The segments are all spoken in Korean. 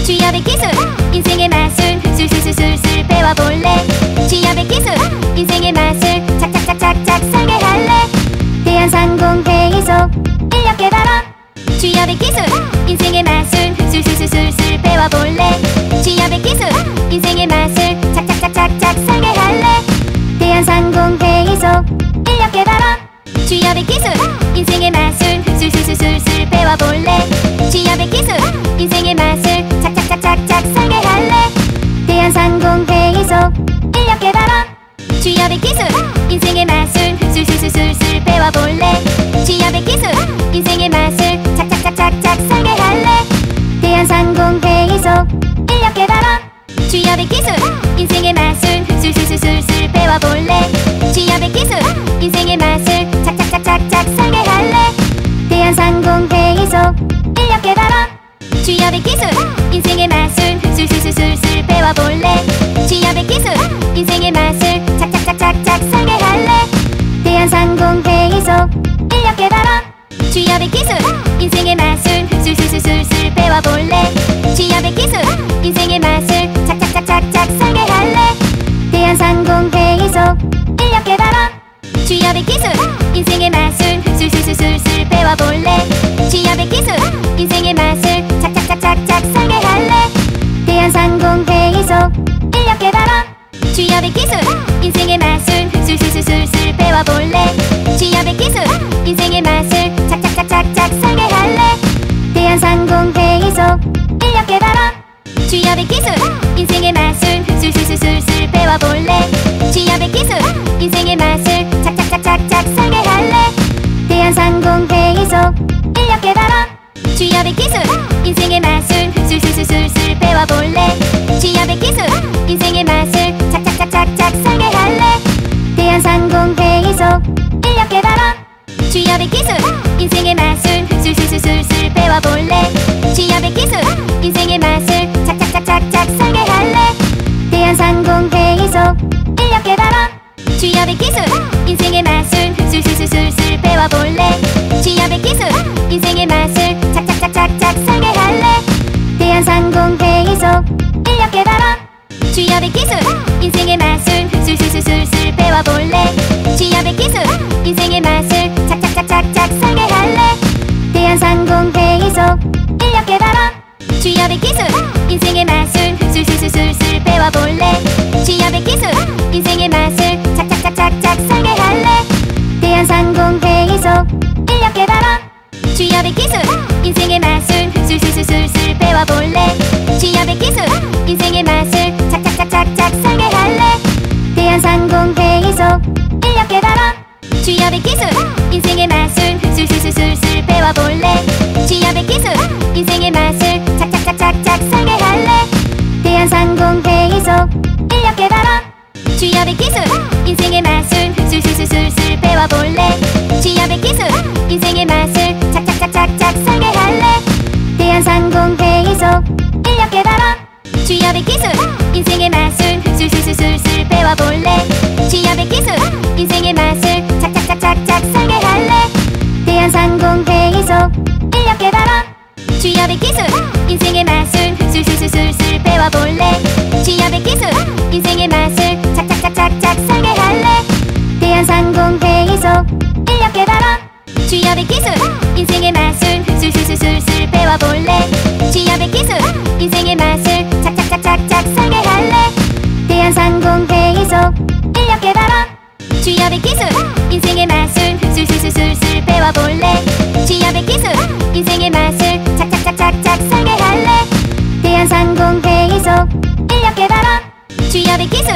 취업의 기술 인생의 마술 술술술술술 배워볼래. 취업의 기술 인생의 마술 착착착착착 설계할래. 대한상공회의소 인력개발원. 취업의 기술 인생의 마술 술술술술술 배워볼래. 취업의 기술 인생의 마술 착착착착착 설계할래. 대한상공회의소 인력개발원. 취업의 기술 인생의 마술 술술술술술 배워볼래. 취업의 기술 인생의 마술 착착착착착 설계할래. 대한상공회의소 인력개발원. 취업의 기술 인생의 마술 술술술술술 배워볼래. 취업의 기술 인생의 마술 착착착착착 설계할래. 대한상공회의소 인력개발원. 취업의 기술 인생의 마술 술술술술술 배워볼래. 취업의 기술 인생의 마술 착착착착착 설계할래. 대한상공회의소 인력개발원. 취업의 기술 인생의 마술 술술술술술 배워볼래. 취업의 기술 인생의 마술 착착착착착 설계할래. 대한상공회의소 인력개발원. 취업의 기술 인생의 마술 술술술술술 배워볼래. 취업의 기술 인생의 마술 착착착착착 설계할래. 대한상공회의소 인력개발원. 취업의 기술 인생의 마술 술술술술술 배워볼래. 취업의 기술 인생의 마술 착착착착착 설계할래. 대한상공회의소 인력개발원. 취업의 기술 인생의 마술 술술술술술 배워볼래. 취업의 기술 인생의 마술 착착착착착 설계할래. 대한상공회의소 인력개발원. 취업의 기술 인생의 마술 술술술술술 배워볼래. 취업의 기술 인생의 마술 착착착착착 설계할래. 대한상공회의소 인력개발원. 취업의 기술 인생의 마술 술술술술술 배워볼래. 취업의 기술 인생의 마술 착착착착착 설계할래. 대한상공회의소 인력개발원. 취업의 기술 인생의 마술 술술술술술 배워볼래. 취업의 기술 인생의 마술 착착착착착 설계할래. 대한상공회의소 인력개발원. 취업의 기술 인생의 마술 술술술술술 배워볼래. 취업의 기술 인생의 마술 착착착착착 설계할래. 대한상공회의소 인력개발원. 취업의 기술 인생의 마술 술술술술술 배워볼래. 취업의 기술 인생의 마술 착착착착착 설계할래. 대한상공회의소 인력개발원. 취업의 기술 인생의 마술 술술술술술 배워볼래. 취업의 기술 인생의 마술 착착착착착 설계할래. 대한상공회의소 인력개발원. 취업의 기술 인생의 마술 술술술술술 배워볼래. 취업의 기술 인생의 마술 착착착착착 설계할래. 대한상공회의소 인력개발원. 취업의 기술 인생의 마술 술술술술술 배워볼래. 취업의 기술 인생의 마술 착착착착착 설계할래. 대한상공회의소 인력개발원. 취업의 기술 인생의 마술 술술술술술 배워볼래. 취업의 기술 인생의 마술 착착착착착 설계할래. 대한상공회의소 인력개발원. 취업의 기술 인생의 마술 술술술술술 배워볼래. 취업의 기술 인생의 마술 착착착착착 설계할래. 대한상공회의소 인력개발원. 취업의 기술 인생의 마술 술술술술술 배워볼래. 취업의 기술 인생의 마술 착착착착착 설계할래. 대한상공회의소 인력개발원. 취업의 기술 인생의 마술 술술술술술 배워볼래. 취업의 기술 인생의 마술 착착착착착 설계할래. 대한상공회의소 인력개발원. 취업의 기술 인생의 마술 술술술술술 배워볼래. 취업의 기술 인생의 마술 착착착착착 설계할래. 대한상공회의소 인력개발원. 취업의 기술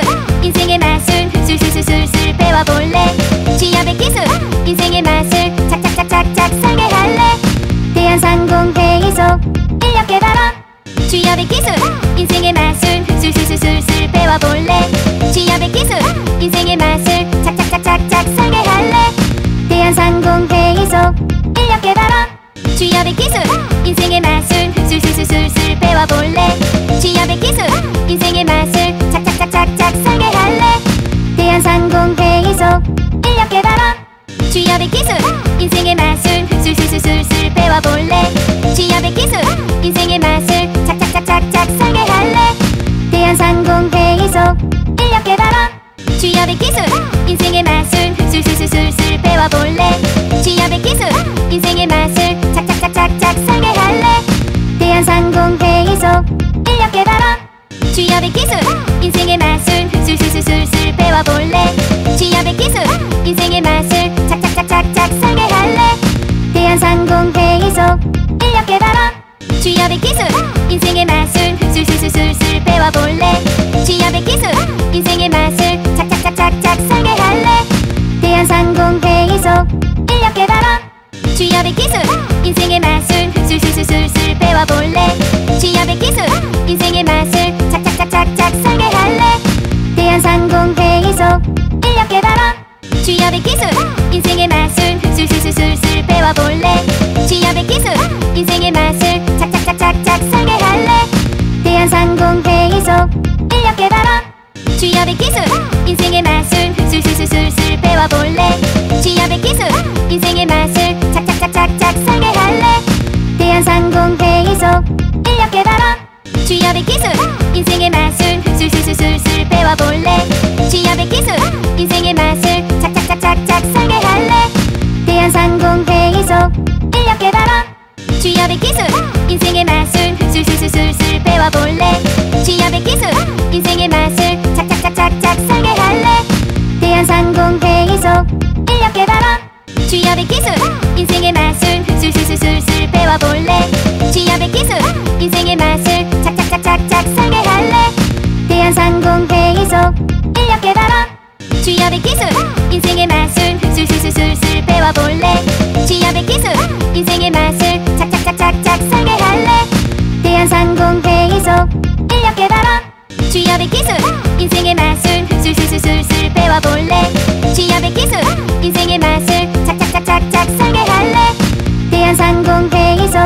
취업의 기술 인생의 마술 술술술술술 배워볼래. 취업의 기술 인생의 마술 착착착착착 설계할래. 대한상공회의소 인력 개발원. 취업의 기술 인생의 마술 술술술술술 배워볼래. 취업의 기술 인생의 마술 착착착착착 설계할래. 대한상공회의소 인력 개발원. 취업의 기술 인생의 마술 술술술술술 배워볼래. 취업의 기술 인생의 마술 착착착착착 설계할래. 대한상공회의소 인력 개발원. 취업의 기술 인생의 마술 술술술술술 배워볼래. 취업의 기술 인생의 마술 착착착착착 설계할래. 대한상공회의소 인력 개발원. 취업의 기술 인생의 마술 술술술술술 배워볼래. 취업의 기술 인생의 마술 착착착착착 설계할래. 대한상공회의소 인력 개발원. 취업의 기술 인생의 마술 술술술술술 배워볼래. 취업의 기술 인생의 마술 착착착착착 설계할래. 대한상공회의소 인력 개발원. 취업의 기술 인생의 마술 술술술술술 배워볼래. 취업의 기술 인생의 마술 착착착착착 설계할래. 대한상공회의소 인력 개발원. 취업의 기술 인생의 마술 술술술술술 배워볼래. 취업의 기술 인생의 마술 착착착착착 설계할래. 대한상공회의소 인력 개발원. 취업의 기술 인생의 마술 술술술술술 배워볼래. 취업의 기술 인생의 마술 착착착착착 설계할래. 대한상공회의소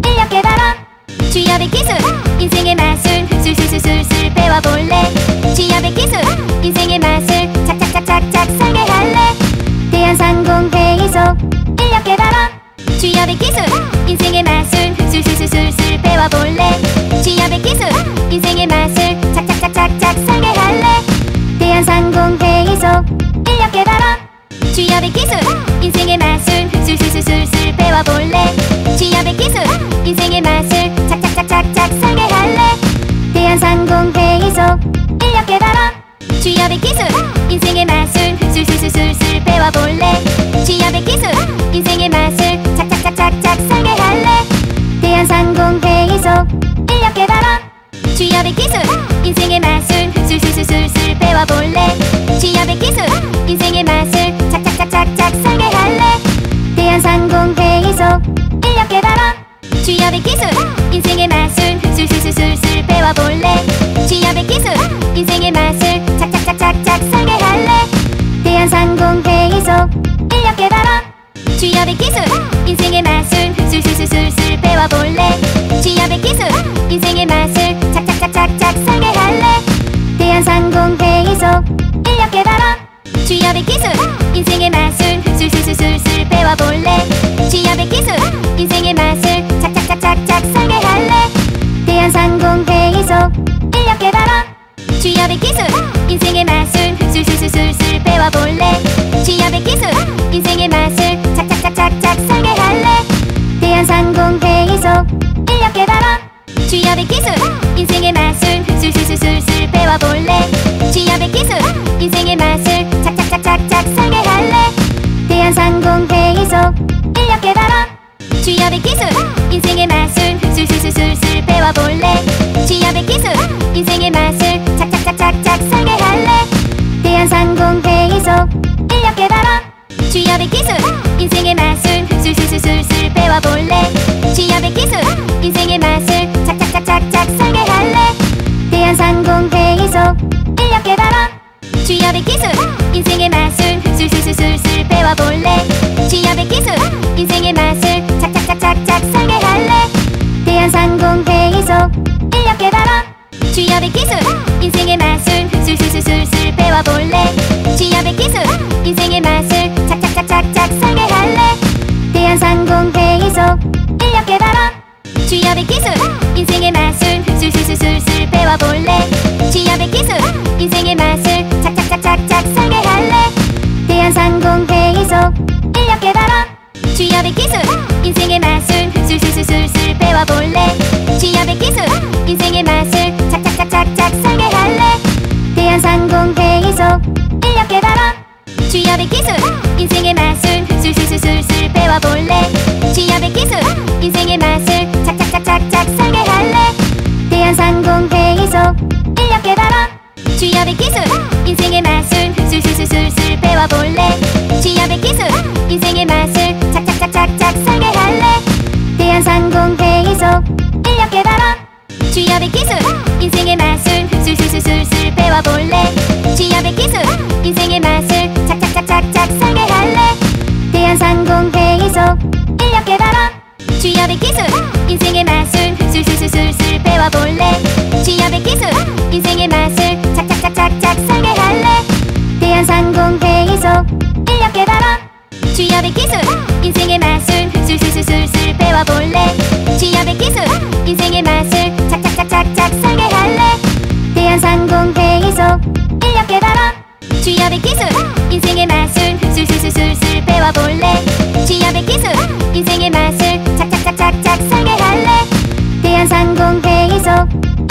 인력 개발원. 취업의 기술 인생의 마술 술술술술술 배워볼래. 취업의 기술 인생의 마술 착착착착착 설계할래. 대한상공회의소 인력 개발원. 취업의 기술 인생의 마술 술술술술술 배워볼래. 취업의 기술 인생의 마술 착착착착착 설계할래. 대한상공회의소 인력 개발원. 취업의 기술 인생의 마술 술술술술술 배워볼래. 취업의 기술 인생의 마술 착착착착착 설계할래. 대한상공회의소 인력 개발원. 취업의 기술 인생의 마술 술술술술술 배워볼래. 취업의 기술 인생의 마술 착착착착착 설계할래. 대한상공회의소 인력 개발원. 취업의 기술 인생의 마술 술술술술술 배워볼래. 취업의 기술 인생의 마술 착착착착착 설계할래. 대한상공회의소 인력 개발원. 취업의 기술 인생의 마술 술술술술술 배워볼래. 취업의 기술 인생의 마술 착착착착착 설계할래. 대한상공회의소 인력 개발원. 취업의 기술 인생의 마술 술술술술술 배워볼래. 취업의 기술 인생의 마술 착착착착착 설계할래. 대한상공회의소 인력 개발원. 취업의 기술 인생의 마술 술술술술술 배워볼래. 취업의 기술 인생의 마술 착착착착착 설계할래. 대한상공회의소 인력 개발원. 취업의 기술 인생의 마술 술술술술술 배워볼래. 취업의 기술 인생의 마술 착착착착착 설계할래. 대한상공회의소 인력 개발원. 취업의 기술 인생의 마술 술술술술술 배워볼래. 취업의 기술 인생의 마술 착착착착착 설계할래. 대한상공회의소 인력 개발원. 취업의 기술 인생의 마술 술술술술술 배워볼래. 취업의 기술 인생의 마술 착착착착착 설계할래. 대한상공회의소 인력 개발원. 취업의 기술 인생의 마술 술술술술술 배워볼래. 취업의 기술 인생의 마술 착착착착착 설계할래. 대한상공회의소 인력 개발원. 취업의 기술 인생의 마술 술술술술술 배워볼래. 취업의 기술 인생의 마술 착착착착착 설계할래. 대한상공회의소 인력 개발원. 취업의 기술 인생의 마술 술술술술술 배워볼래. 취업의 기술 인생의 마술 착착착착착 설계할래. 대한상공회의소 인력 개발원. 취업의 기술 인생의 마술 술술술술술 배워볼래. 취업의 기술 인생의 마술 착착착착착 설계할래. 대한상공회의소 인력 개발원. 취업의 기술 인생의 마술 술술술술술 배워볼래. 취업의 기술 인생의 마술 착착착착착 설계할래. 대한상공회의소 인력 개발원. 취업의 기술 인생의 마술 술술술술 배워볼래. 취업의 기술 인생의 마술 착착착착착 설계 취업의 기술 인생의 마술 술술술술술 배워볼래. 취업의 기술 인생의 마술 착착착착착 설계할래. 대한상공회의소 인력 개발원. 취업의 기술 인생의 마술 술술술술술 배워볼래. 취업의 기술 인생의 마술 착착착착착 설계할래. 대한상공회의소 인력 개발원. 취업의 기술 인생의 마술 술술술술술 배워볼래. 취업의 기술 인생의 마술 착착착착착 설계할래. 대한상공회의소 인력 개발원. 취업의 기술 인생의 마술 술술술술술 배워볼래. 취업의 기술 인생의 마술 착착착착착 설계할래. 대한상공회의소 인력 개발원. 취업의 기술 인생의 마술 술술술술술 배워볼래. 취업의 기술 인생의 마술 착착착착착 설계할래. 대한상공회의소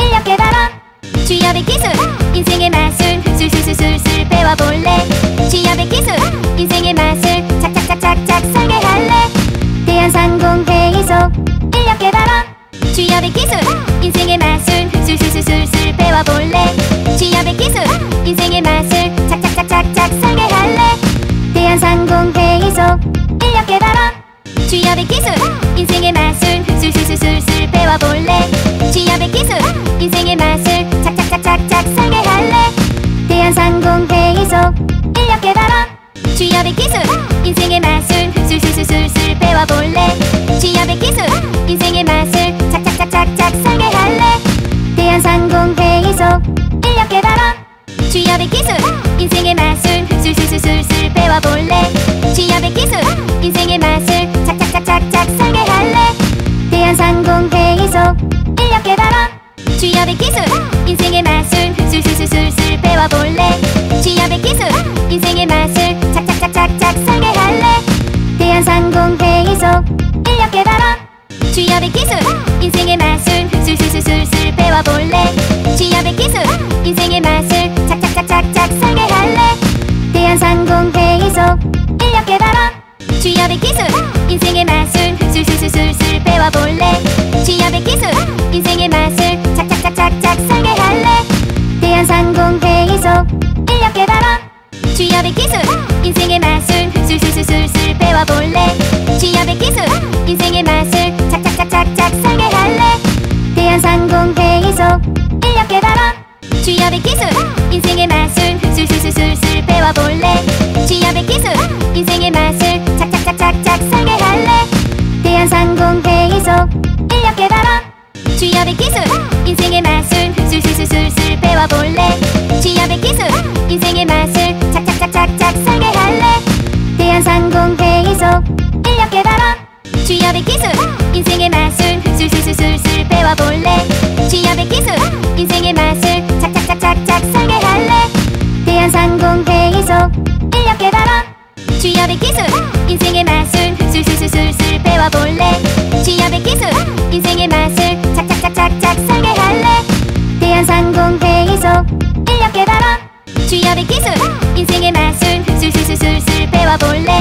인력 개발원. 취업의 기술 인생의 마술 술술술술술 배워볼래. 취업의 기술 인생의 마술 착착착착착 설계할래. 대한상공회의소 인력 개발원. 취업의 기술 인생의 마술 술술술술술 배워볼래. 취업의 기술 인생의 마술 착착착착착 설계할래. 대한상공회의소 인력 개발원. 취업의 기술 인생의 마술 술술술술술 배워볼래. 취업의 기술 인생의 마술 착착착착착 설계할래. 대한상공회의소 인력 개발원. 취업의 기술 인생의 마술 술술술술술 배워볼래. 취업의 기술 인생의 마술 착착착착착 설계할래. 대한상공회의소 인력 개발원. 취업의 기술 인생의 마술 술술술술술 배워볼래. 취업의 기술 인생의 마술 착착착착착 설계할래. 대한상공회의소 인력 개발원. 취업의 기술 인생의 마술 술술술술술 배워볼래. 취업의 기술 인생의 마술 착착착착착 설계할래. 대한상공회의소 인력 개발원. 취업의 기술 인생의 마술 술술술술술 배워볼래. 취업의 기술 인생의 마술 착착착착착 설계할래. 대한상공회의소 인력 개발원. 취업의 기술 인생의 마술 술술술술술 배워볼래. 취업의 기술 인생의 마술 착착착착착 설계할래. 대한상공회의소 인력 개발원. 취업의 기술 인생의 마술 술술술술술 배워볼래. 취업의 기술 인생의 마술 착착착착착 설계할래. 대한상공회의소 인력 개발원. 취업의 기술 인생의 마술 술술술술술 배워볼래. 취업의 기술 인생의 마술 착착착착착 설계할래. 대한상공회의소 인력 개발원. 취업의 기술 인생의 마술 술술술술술 배워볼래. 취업의 기술 인생의 마술 착착착착착 설계할래. 대한상공회의소 인력 개발원. 취업의 기술 인생의 마술 술술술술술 배워볼래. 취업의 기술 인생의 마술 착착착착착 설계할래. 대한상공회의소 인력 개발원. 취업의 기술 인생의 마술 술술술술술 배워볼래. 취업의 기술 인생의 마술 착착착착착 설계할래. 대한상공회의소 인력 개발원. 취업의 기술 인생의 마술 술술술술술 배워볼래.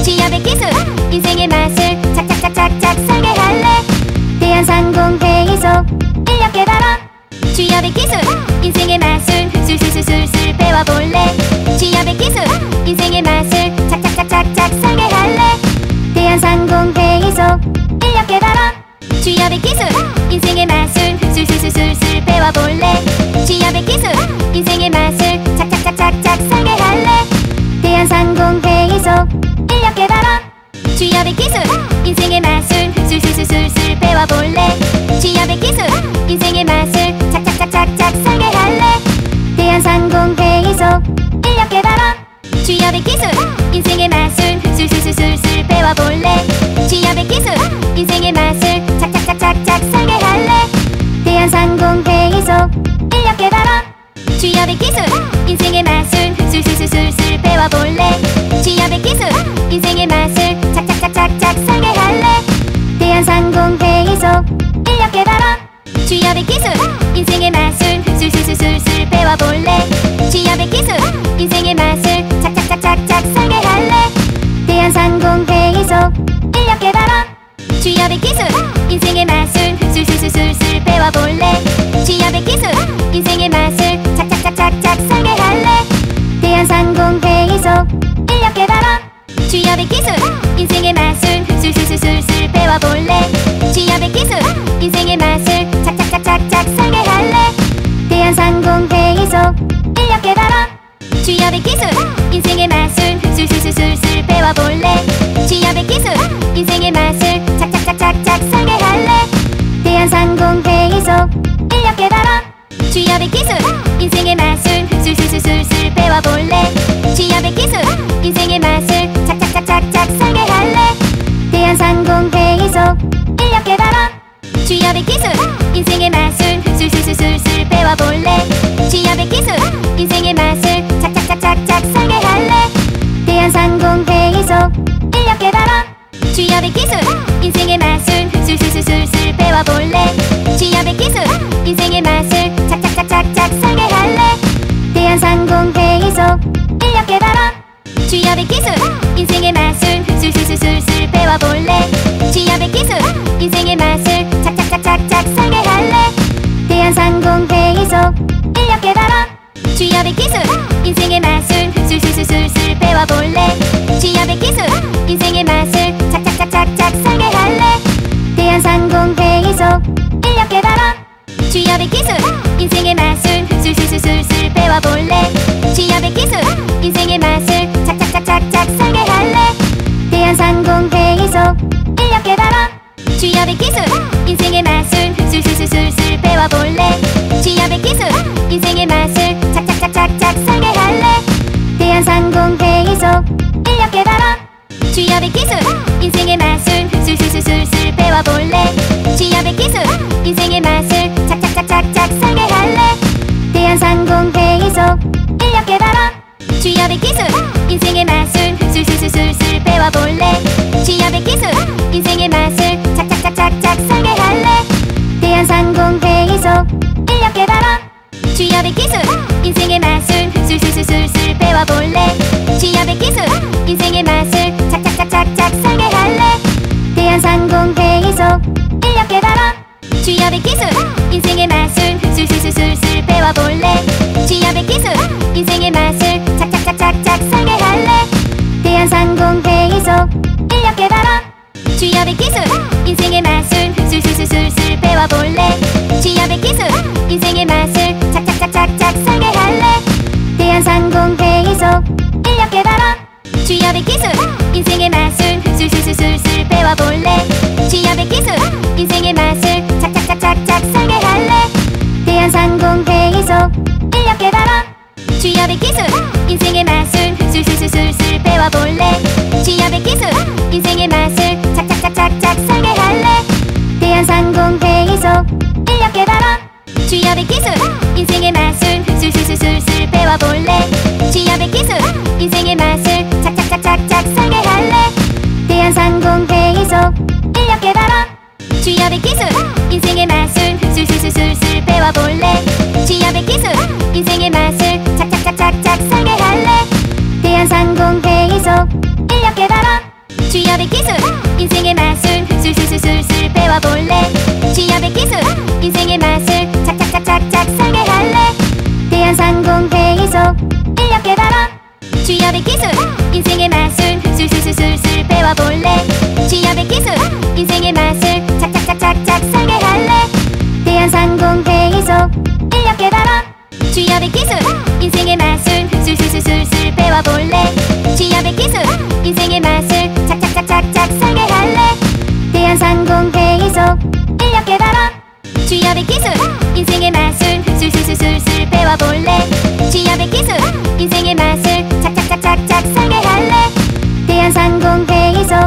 취업의 기술 인생의 마술 착착착착착 설계할래. 대한상공회의소 인력 개발원. 취업의 기술 인생의 마술 술술술술술 배워볼래. 취업의 기술 인생의 마술 착착착착착 설계할래. 대한상공회의소 인력 개발원. 취업의 기술 인생의 마술 술술술술술 배워볼래. 취업의 기술 인생의 마술 착착착착착 설계할래. 대한상공회의소 인력 개발원. 취업의 기술 인생의 마술 술술술술술 배워볼래. 취업의 기술 인생의 마술 착착착착착 설계할래. 대한상공회의소 인력 개발원. 취업의 기술 인생의 마술 술술술술술 배워볼래. 취업의 기술 인생의 마술 착착착착착 설계할래. 대한상공회의소 인력 개발원. 취업의 기술 인생의 마술 술술술술술 배워볼래. 취업의 기술 인생의 마술 착착착착착 설계할래. 대한상공회의소 인력 개발원. 취업의 기술 인생의 마술 술술술술술 배워볼래. 취업의 기술 인생의 마술 착착착착착 설계할래. 대한상공회의소 인력 개발원. 취업의 기술 인생의 마술 술술술술술 배워볼래. 취업의 기술 인생의 마술 착착착착착 취업의 기술 인생의 마술 술술술술 배워볼래 취업의 기술 인생의 마술 착착착착착 설계할래 대한상공회의소 인력 개발원 취업의 기술 인생의 마술 술술술술 배워볼래 취업의 기술 인생의 마술 착착착착착 설계할래 대한상공회의소 인력 개발원 취업의 기술 인생의 마술 술술술술 배워볼래 취업의 기술 인생의 마술 착착착착착 설계할래 대한상공회의소 인력 개발원 취업의 기술 인생의 마술 술술술술 배워볼래 취업의 기술 인생의 마술 착착착착착 설계할래 대한상공회의소 인력 개발원 취업의 기술 인생의 마술 술술술술 배워볼래 취업의 기술 인생의 마술 착착착착착 설계할래 대한상공회의소 인력 개발원 취업의 기술 인생의 마술 술술술술 배워볼래 취업의 기술 인생의 마술 착착착착착 설계할래 대한상공회의소 인력 개발원 취업의 기술 인생의 마술 술술술술 배워볼래 취업의 기술 인생의 마술 착착착착착 설계할래 대한상공회의소 인력 개발원 취업의 기술 인생의 마술 술술술술 배워볼래 취업의 기술 인생의 마술 착착착착착 설계할래 대한상공회의소 인력 개발원 취업의 기술 인생의 마술 술술술술 배워볼래 취업의 기술 인생의 마술 착착착착착 설계할래 대한상공회의소 인력 개발원 취업의 기술 인생의 마술 술술술술 배워볼래 취업의 기술 인생의 마술 착착착착착 설계할래 대한상공회의소 인력 개발원 취업의 기술 인생의 마술 술술술술 배워볼래 취업의 기술 인생의 마술 착착착착착 설계할래 대한상공회의소 인력 개발원 취업의 기술 인생의 마술 술술술술 배워볼래 취업의 기술 인생의 마술 착착착착착 설계할래 대한상공회의소 인력 개발원 취업의 기술 인생의 마술 술술술술 배워볼래 취업의 기술 인생의 마술 착착착착착 설계할래 대한상공회의소 인력 개발원 취업의 기술 인생의 마술 술술술술 배워볼래 취업의 기술 인생의 마술 착착착착착 설계할래 대한상공회의소 인력 개발원 취업의 기술 인생의 마술 술술술술 배워볼래 취업의 기술 인생의 마술 착착착착착 설계할래 대한상공회의소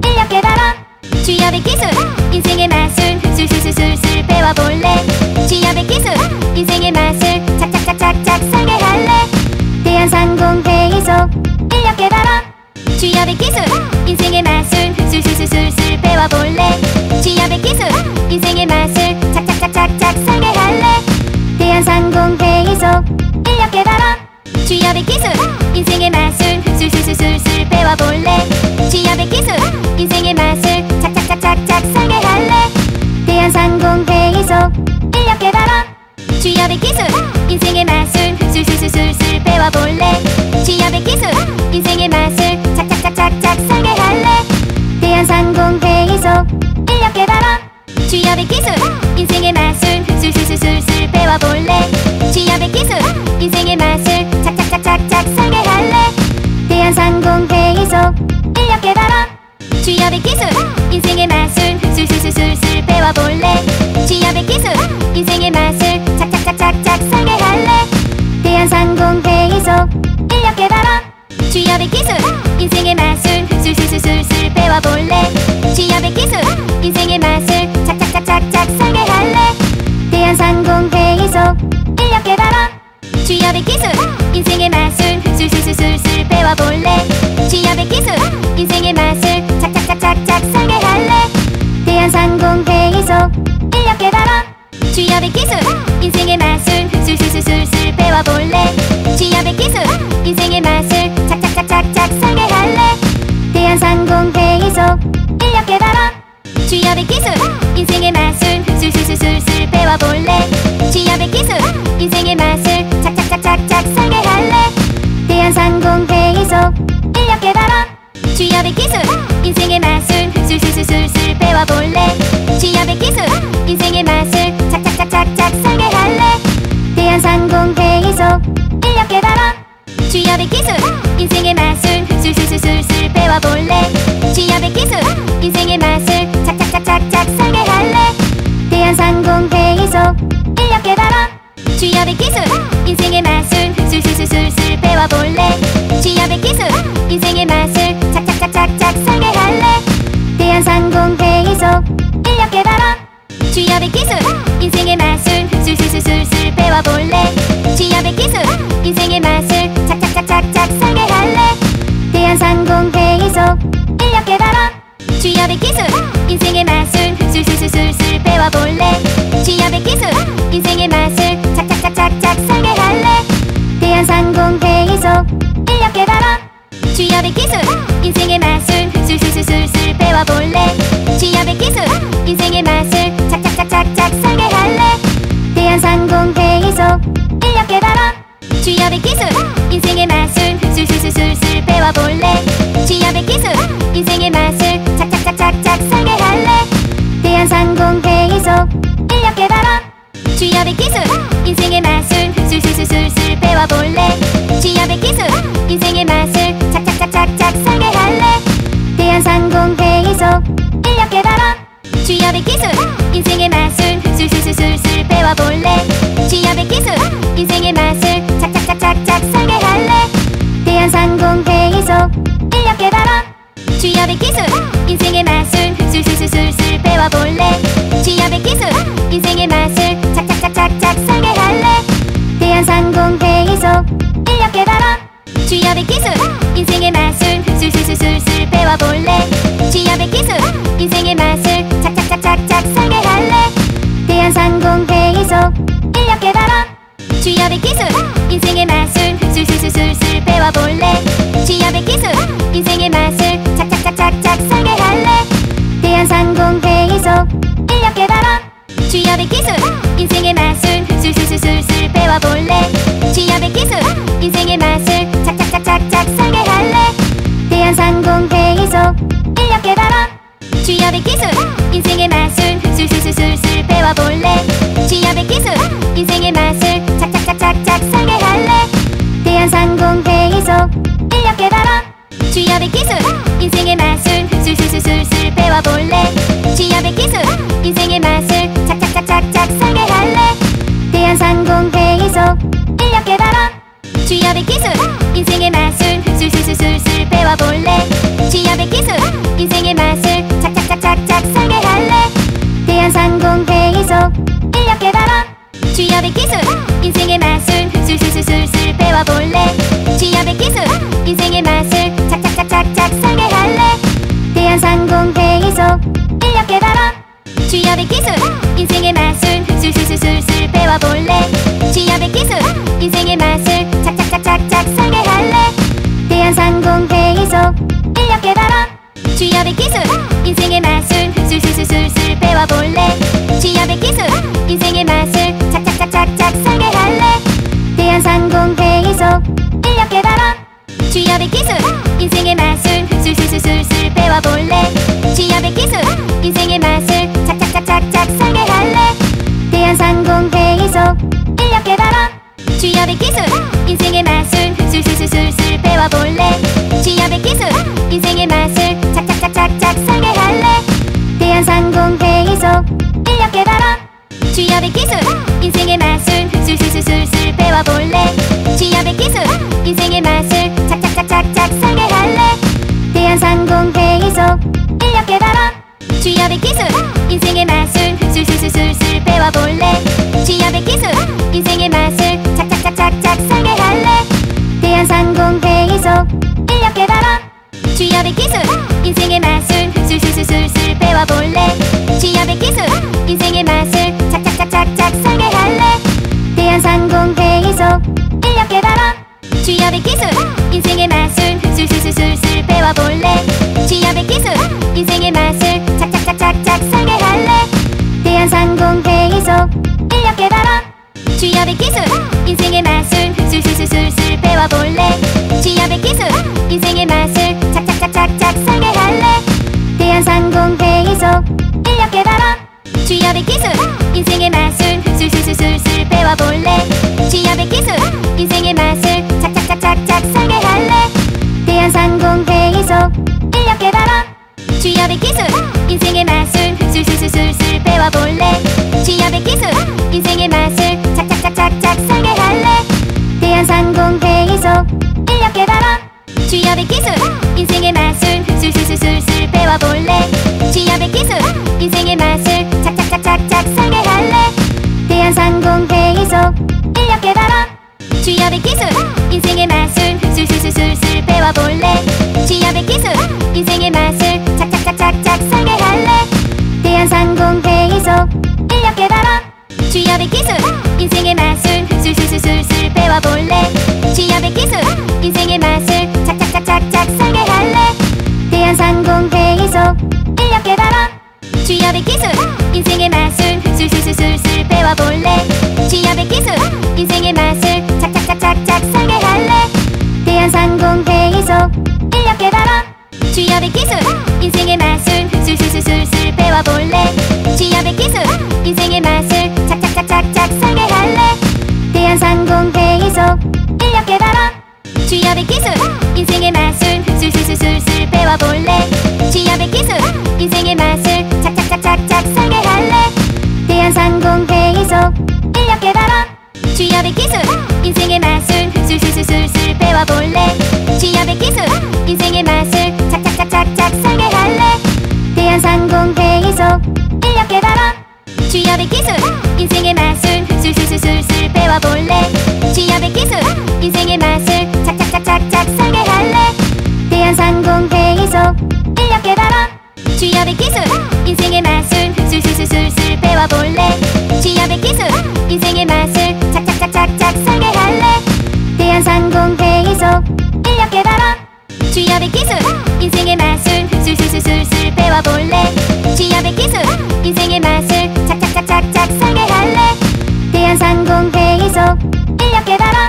인력 개발원 취업의 기술 인생의 마술 술술술술 배워볼래 취업의 기술 인생의 마술 착착착착착 설계할래 대한상공회의소 인력 개발원 취업의 기술 인생의 마술 술술술술 배워볼래 취업의 기술 인생의 마술 착착착착착 설계할래 대한상공회의소 인력 개발원 취업의 기술 인생의 마술 술술술술 배워볼래 취업의 기술 인생의 마술 착착착착착 설계할래 대한상공회의소 인력 개발원 취업의 기술 인생의 마술 술술술술 배워볼래 취업의 기술 인생의 마술 착착착착착 설계할래 대한상공회의소 인력 개발원 취업의 기술 인생의 마술 술술술술 배워볼래 취업의 기술 인생의 마술 착착착착착 설계할래 대한상공회의소 인력 개발원 취업의 기술 인생의 마술 술술술술 배워볼래 취업의 기술 인생의 마술 착착착착착 설계할래 대한상공회의소 인력 개발원 취업의 기술 인생의 마술 술술술술 배워볼래 취업의 기술 인생의 마술 착착착착착 설계할래 대한상공회의소 인력 개발원 취업의 기술 인생의 마술 술술술술 배워볼래 취업의 기술 인생의 마술 착착착착착 설계할래 대한상공회의소 인력 개발원 취업의 기술 인생의 마술 술술술술 배워볼래 취업의 기술 인생의 마술 착착착착착 설계할래 대한상공회의소 인력 개발원 취업의 기술 인생의 마술 술술술술 배워볼래 취업의 기술 인생의 마술 착착착착착 설계할래 대한상공회의소 인력 개발원 취업의 기술 인생의 마술 술술술술 배워볼래 취업의 기술 인생의 마술 착착착착착 취업의 기술 인생의 마술 술술술술술 배워볼래. 취업의 기술 인생의 마술 착착착착착 설계할래. 대한상공회의소 인력개발원 취업의 기술 인생의 마술 술술술술술 배워볼래. 취업의 기술 인생의 마술 착착착착착 설계할래. 대한상공회의소 인력개발원 취업의 기술 인생의 마술 술술술술술 배워볼래. 취업의 기술 인생의 마술 착착착착착 설계할래. 대한상공회의소 인력개발원 취업의 기술 인생의 마술 술술술술술 배워볼래. 취업의 기술 인생의 마술 착착착착착 설계할래. 대한상공회의소 인력개발원 취업의 기술 인생의 마술 술술술술술 배워볼래. 취업의 기술 인생의 마술 착착착착착 설계할래. 대한상공회의소 인력개발원 취업의 기술 인생의 마술 술술술술술 배워볼래. 취업의 기술 인생의 마술 착착착착착 설계할래. 대한상공회의소 인력개발원 취업의 기술 인생의 마술 술술술술술 배워볼래. 취업의 기술 인생의 마술 착착착착착 설계할래. 대한상공회의소 인력개발원 취업의 기술 인생의 마술 술술술술술 배워볼래. 취업의 기술 인생의 마술 착착착착착 설계할래. 대한상공회의소 인력개발원 취업의 기술 인생의 마술 술술술술술 배워볼래. 취업의 기술 인생의 마술 착착착착착 설계할래. 대한상공회의소 인력개발원 취업의 기술 인생의 마술 술술술술술 배워볼래. 취업의 기술 인생의 마술 착착착착착 설계할래. 대한상공회의소 인력개발원 취업의 기술 인생의 마술 술술술술술 배워볼래. 취업의 기술 인생의 마술 착착착착착 설계할래. 대한상공회의소 인력개발원 취업의 기술 인생의 마술 술술술술술 배워볼래. 취업의 기술 인생의 마술 착착착착착 설계할래. 대한상공회의소 인력개발원 취업의 기술 인생의 마술 술술술술술 배워볼래. 취업의 기술 인생의 마술 착착착착착 설계할래. 대한상공회의소 인력개발원 취업의 기술 인생의 마술 술술술술술 배워볼래. 취업의 기술 인생의 마술 착착착착착 설계할래. 대한상공회의소 인력개발원 취업의 기술 인생의 마술 술술술술술 배워볼래. 취업의 기술 인생의 마술 착착착착착 설계할래. 대한상공회의소 인력개발원 취업의 기술 인생의 마술 술술술술술 배워볼래. 취업의 기술 인생의 마술 착착착착착 설계할래. 대한상공회의소 인력개발원 취업의 기술 인생의 마술 술술술술술 배워볼래. 취업의 기술 인생의 마술 착착착착착 설계할래. 대한상공회의소 인력개발원 취업의 기술 인생의 마술 술술술술술 배워볼래. 취업의 기술 인생의 마술 착착착착착 설계할래. 대한상공회의소 인력개발원 취업의 기술 인생의 마술 술술술술술 배워볼래. 취업의 기술 인생의 마술 착착착착착 설계할래. 대한상공회의소 인력개발원 취업의 기술 인생의 마술 술술술술술 배워볼래. 취업의 기술 인생의 마술 착착착착착 설계할래. 대한상공회의소 인력개발원 취업의 기술 인생의 마술 술술술술술 배워볼래. 취업의 기술 인생의 마술 착착착착착 설계할래. 대한상공회의소 인력개발원 취업의 기술 인생의 마술 술술술술술 배워볼래. 취업의 기술 인생의 마술 착착착착착 설계할래. 대한상공회의소 인력개발원 취업의 기술 인생의 마술 술술술술술 배워볼래. 취업의 기술 인생의 마술 착착착착착 설계할래. 대한상공회의소 인력개발원 취업의 기술 인생의 마술 술술술술술 배워볼래. 취업의 기술 인생의 마술 착착착착착 설계할래. 대한상공회의소 인력개발원 취업의 기술 인생의 마술 술술술술술 배워볼래. 취업의 기술 인생의 마술 착착착착착 설계할래. 대한상공회의소 인력개발원 취업의 기술 인생의 마술 술술술술술 배워볼래. 취업의 기술 인생의 마술 착착착착착 인생의 맛을 착착착착착 설계할래. 대한상공회의소 인력 개발원 취업의 기술 인생의 맛을 술술술술 배워볼래. 취업의 기술 인생의 맛을 착착착착착 설계할래. 대한상공회의소 인력 개발원 취업의 기술 인생의 맛을 술술술술 배워볼래. 취업의 기술 인생의 맛을 착착착착착 설계할래. 대한상공회의소 인력 개발원 취업의 기술 인생의 맛을 술술술술 배워볼래. 취업의 기술 인생의 맛을 착착착착착 설계할래. 대한상공회의소 인력 개발원 취업의 기술 인생의 맛을 술술술술 배워볼래. 취업의 기술 인생의 맛을 착착착착착 설계할래. 대한상공회의소 인력 개발원 취업의 기술 인생의 맛을 술술술술 배워볼래. 취업의 기술 인생의 맛을 착착착착착 설계할래. 대한상공회의소 인력 개발원 취업의 기술 인생의 맛을 술술술술 배워볼래. 취업의 기술 인생의 맛을 착착착착착 설계할래. 대한상공회의소 인력 개발원 취업의 기술 인생의 맛을 술술술술 배워볼래. 취업의 기술 인생의 맛을 착착착착착 설계할래. 대한상공회의소 인력 개발원 취업의 기술 인생의 맛을 술술술술 배워볼래. 취업의 기술 인생의 맛을 착착착착착 설계할래. 대한상공회의소 인력 개발원 취업의 기술 인생의 맛을 술술술술 배워볼래. 취업의 기술 인생의 맛을 착착착착착 설계할래. 대한상공회의소 인력 개발원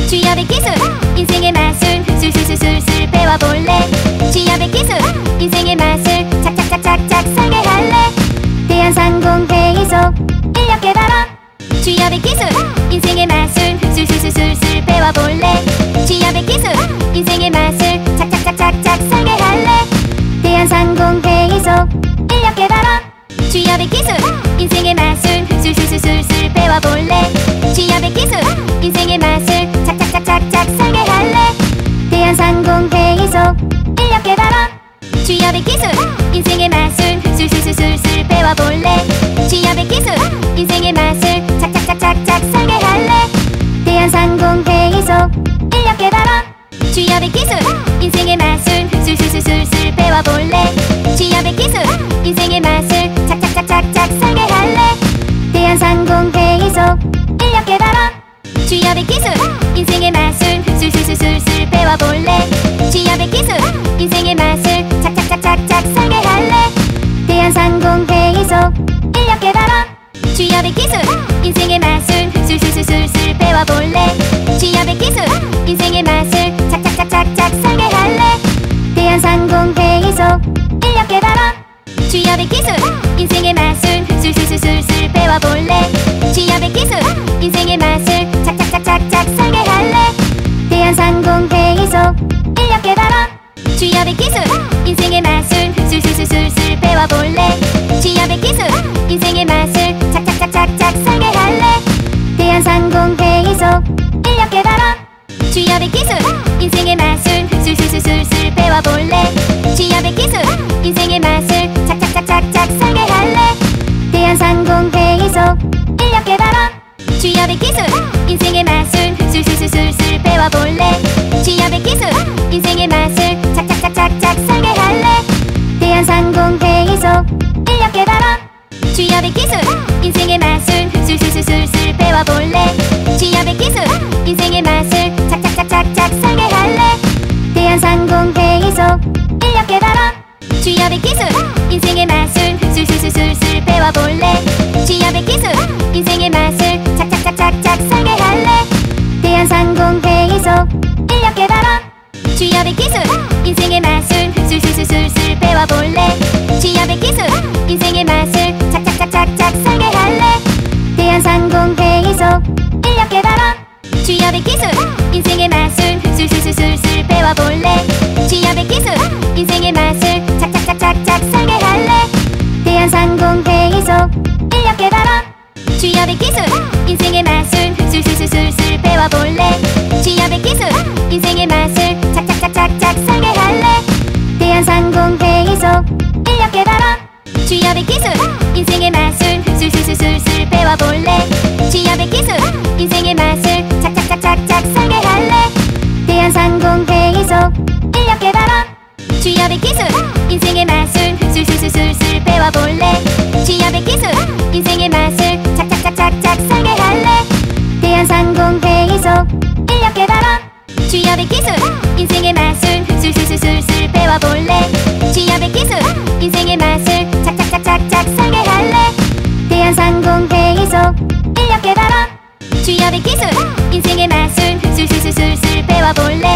취업의 기술 인생의 맛을 술술술술 배워볼래. 취업의 기술 인생의 맛을 착착착착착 설계할래. 대한상공회의소 인력 개발원 취업의 기술 인생의 맛을 술술술술 배워볼래. 취업의 기술 인생의 맛을 착착착착착 설계할래. 대한상공회의소 인력 개발원 취업의 기술 인생의 맛을 술술술술 배워볼래. 취업의 기술 인생의 맛을 착착착착착 설계할래. 대한상공회의소 인력 개발원 취업의 기술 인생의 맛을 술술술술 배워볼래. 취업의 기술 인생의 맛을 착착착착착 설계할래. 대한상공회의소 인력 개발원 취업의 기술 인생의 맛을 술술술술 배워볼래. 취업의 기술 인생의 맛을 착착착착착 설계할래. 대한상공회의소 인력 개발원 취업의 기술 인생의 맛을 술술술술 배워볼래. 취업의 기술 인생의 맛을 착착착착착 설계할래. 대한상공회의소 인력 개발원 취업의 기술 인생의 맛을 술술술술 배워볼래. 취업의 기술 인생의 맛을 착착착착착 설계할래. 대한상공회의소 인력 개발원 취업의 기술 인생의 맛을 술술술술 배워볼래. 취업의 기술 인생의 맛을 착착착착착 설계할래. 대한상공회의소 인력 개발원 취업의 기술 인생의 맛을 술술술술 배워볼래. 취업의 기술 인생의 맛을 착착착착착 설계할래. 대한상공회의소 인력 개발원 취업의 기술 인생의 맛을 술술술술 배워볼래. 취업의 기술 인생의 맛을 착착착착착 설계할래. 대한상공회의소 인력 개발원 취업의 기술 인생의 맛을 술술술술 배워볼래. 취업의 기술 인생의 맛을 착착착착착 설계할래. 대한상공회의소 인력 개발원 취업의 기술 인생의 맛을 술술술술 배워볼래. 취업의 기술 인생의 맛을 착착착착착 설계할래. 대한상공회의소 인력 개발원 취업의 기술 인생의 맛을 술술술술 배워볼래. 취업의 기술 인생의 맛을 착착착착착 설계할래. 대한상공회의소 인력 개발원 취업의 기술 인생의 맛을 술술술술 배워볼래. 취업의 기술 인생의 맛을 착착착착착 설계할래. 대한상공회의소 인력 개발원 취업의 기술 인생의 맛을 술술술술 배워볼래. 취업의 기술 인생의 맛을 착착착착착 설계할래. 대한상공회의소 인력 개발원 취업의 기술 인생의 맛을 술술술술 배워볼래. 취업의 기술 인생의 맛을 착착착착착 설계할래. 대한상공회의소 인력 개발원 취업의 기술 인생의 마술 술술술술술 배워볼래 취업의 기술 인생의 마술 착착착착착 설계할래 대한상공회의소 인력개발원 취업의 기술 인생의 마술 술술술술술 배워볼래 취업의 기술 인생의 마술 착착착착착 설계할래 대한상공회의소 인력개발원 취업의 기술 인생의 마술 술술술술술 배워볼래 취업의 기술 인생의 마술 착착착착착 설계할래 대한상공회의소 인력개발원 취업의 기술 인생의 마술 술술술술술 배워볼래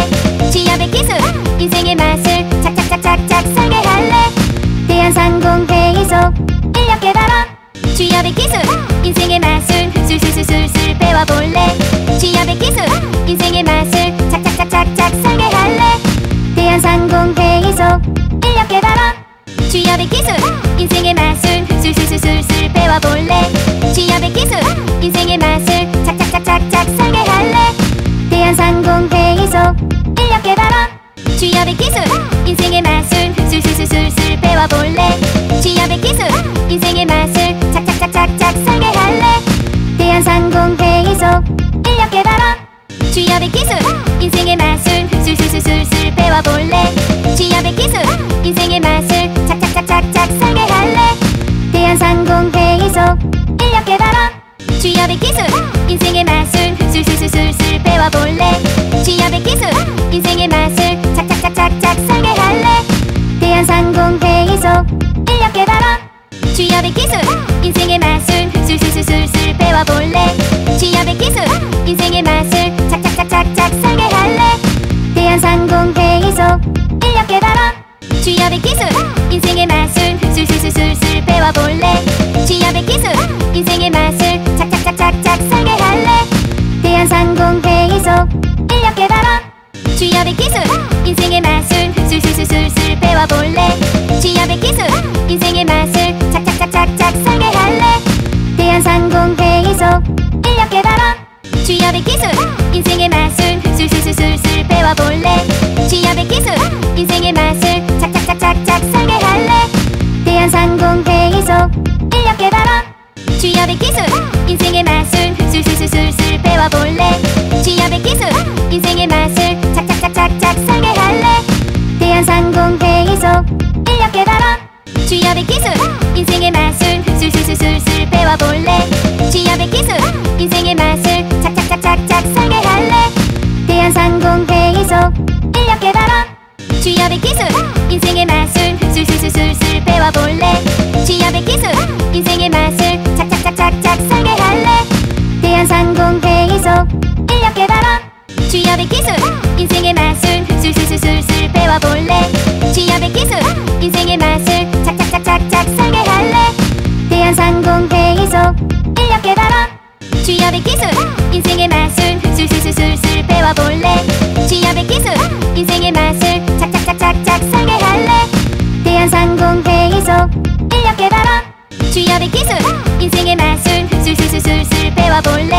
취업의 기술 인생의 마술 착착착착착 설계할래 대한상공회의소 인력개발원 취업의 기술 인생의 마술 술술술술술 배워볼래 취업의 기술 인생의 마술 착착착착착 설계할래 대한상공회의소 인력개발원 취업의 기술 인생의 마술 술술술술술 배워볼래 취업의 기술 인생의 마술 착착착착착 설계할래 대한상공회의소 인력개발원 취업의 기술 인생의 마술 술술술술술 배워볼래 취업의 기술 인생의 마술 착착착착착 설계할래 대한상공회의소 인력개발원 취업의 기술 인생의 마술 술술술술술 배워볼래 취업의 기술 인생의 마술 착착착착착 설계할래 대한상공회의소 인력개발원 취업의 기술 인생의 마술 술술술술술 배워볼래 취업의 기술 인생의 마술 착착착착착 설계할래 대한상공회의소 인력개발원 취업의 기술 인생의 마술 술술술술술 배워볼래 취업의 기술 인생의 마술 착착착착착 설계할래 대한상공회의소 인력개발원 취업의 기술 인생의 마술 술술술술술 배워볼래 취업의 기술 인생의 마술 착착착착착 설계할래 대한상공회의소 인력개발원 취업의 기술 인생의 마술 술술술술술 배워볼래 취업의 기술 인생의 마술 착착착착착 설계할래 대한상공회의소 인력개발원 취업의 기술 인생의 마술 술술술술술 배워볼래 취업의 기술 인생의 마술 착착착착착 설계할래 대한상공회의소 인력개발원 취업의 기술 인생의 마술 술술술술술 배워볼래 취업의 기술 인생의 마술 착착착착착 설계할래 대한상공회의소 인력개발원 취업의 기술 인생의 마술 술술술술술 배워볼래 취업의 기술 인생의 마술 착착착착착 설계할래 대한상공회의소 인력개발원 취업의 기술 인생의 마술 술술술술술 배워볼래 취업의 기술 인생의 마술 착착착착착 설계할래 대한상공회의소 인력개발원 취업의 기술 인생의 마술 술술술술술 배워볼래 취업의 기술 인생의 마술 착착착착착 설계할래 대한상공회의소 인력개발원 취업의 기술 인생의 마술 술술술술술 배워볼래 취업의 기술 인생의 마술 착착착착착 설계할래 대한상공회의소 인력개발원 취업의 기술 인생의 마술 술술술술술 배워볼래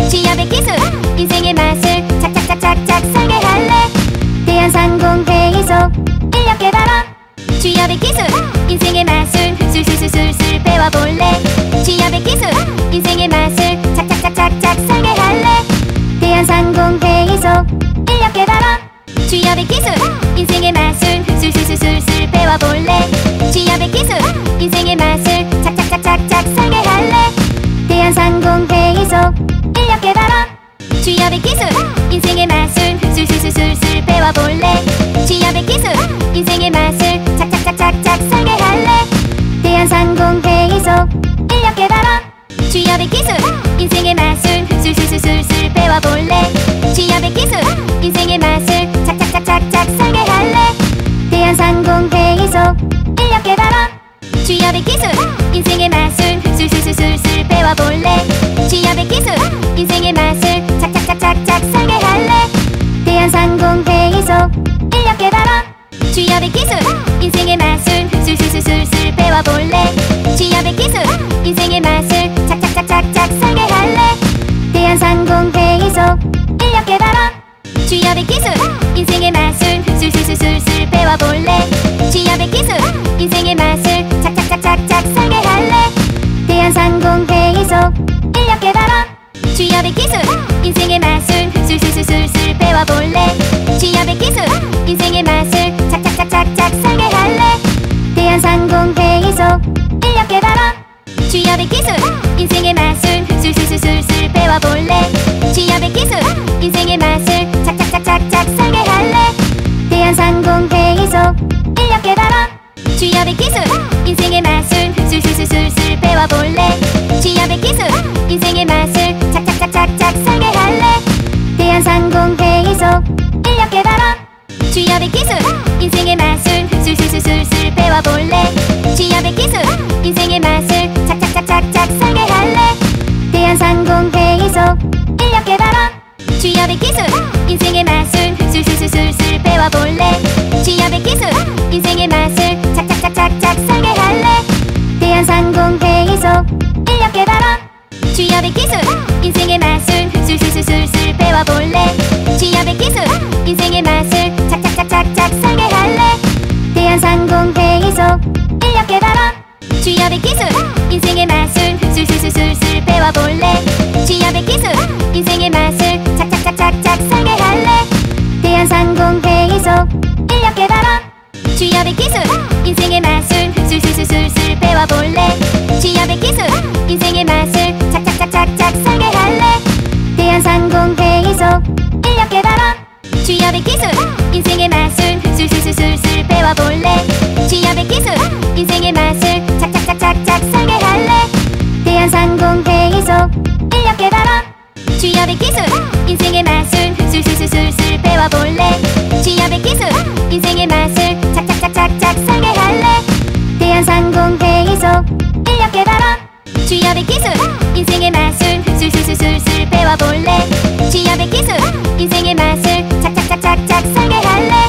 취업의 기술 인생의 마술 착착착착착 설계할래 대한상공회의소 인력개발원 취업의 기술 인생의 마술 술술술술술 배워볼래 취업의 기술 인생의 마술 착착착착착 설계할래 대한상공회의소 인력개발원 취업의 기술 인생의 마술 술술술술술 배워볼래 취업의 기술 인생의 마술 착착착착착 설계할래 대한상공회의소 인력개발원 취업의 기술 인생의 마술 술술술술술 배워볼래 취업의 기술 인생의 마술 착착착착착 설계할래 대한상공회의소 인력개발원 취업의 기술 인생의 마술 술술술술술 배워볼래 취업의 기술 인생의 마술 착착착착착 설계할래 대한상공회의소 인력개발원 취업의 기술 인생의 마술 술술술술술 배워볼래 취업의 기술 인생의 마술 착착착착착 설계할래 대한상공회의소 취업의 기술 인생의 마술 술술술술술 배워볼래 취업의 기술 인생의 마술 착착착착착 살게 할래 대한상공회의소 인력개발원 취업의 기술 인생의 마술 술술술술술 배워볼래 취업의 기술 인생의 마술 착착착착착 살게 할래 대한상공회의소 인력개발원 취업의 기술 인생의 마술 술술술술술 배워볼래 취업의 기술 인생의 마술 착착착착착 살게 할래 대한상공회의소 인력개발원 취업의 기술 인생의 마술 술술술술술 배워볼래 취업의 기술 인생의 마술 착착착착착 살게 할래 대한상공회의소 인력개발원 취업의 기술 인생의 마술 술술술술술 배워볼래 취업의 기술 인생의 마술 착착착착착 살게 할래 대한상공회의소 인력개발원 취업의 기술 인생의 마술 술술술술술 배워볼래 취업의 기술 인생의 마술 착착착착착 살게 할래 대한상공회의소 인력개발원 취업의 기술 인생의 마술 술술술술술 배워볼래 취업의 기술 인생의 마술 착착착착착 살게 할래 대한상공회의소 인력개발원 취업의 기술 인생의 마술 술술술술술 배워볼래 취업의 기술 인생의 마술 착착착착착 살게 할래 대한상공회의소 인력개발원 취업의 기술 인생의 마술 술술술술술 배워볼래 취업의 기술 인생의 마술 착착착착착 살게 할래 대한상공회의소 인력개발원 취업의 기술 인생의 마술 술술술술술 배워볼래 취업의 기술 인생의 마술 착착착착착 살게 할래 대한상공회의소 인력개발원 취업의 기술 인생의 마술 술술술술술 배워볼래 취업의 기술 인생의 마술 착착착착착 살게 할래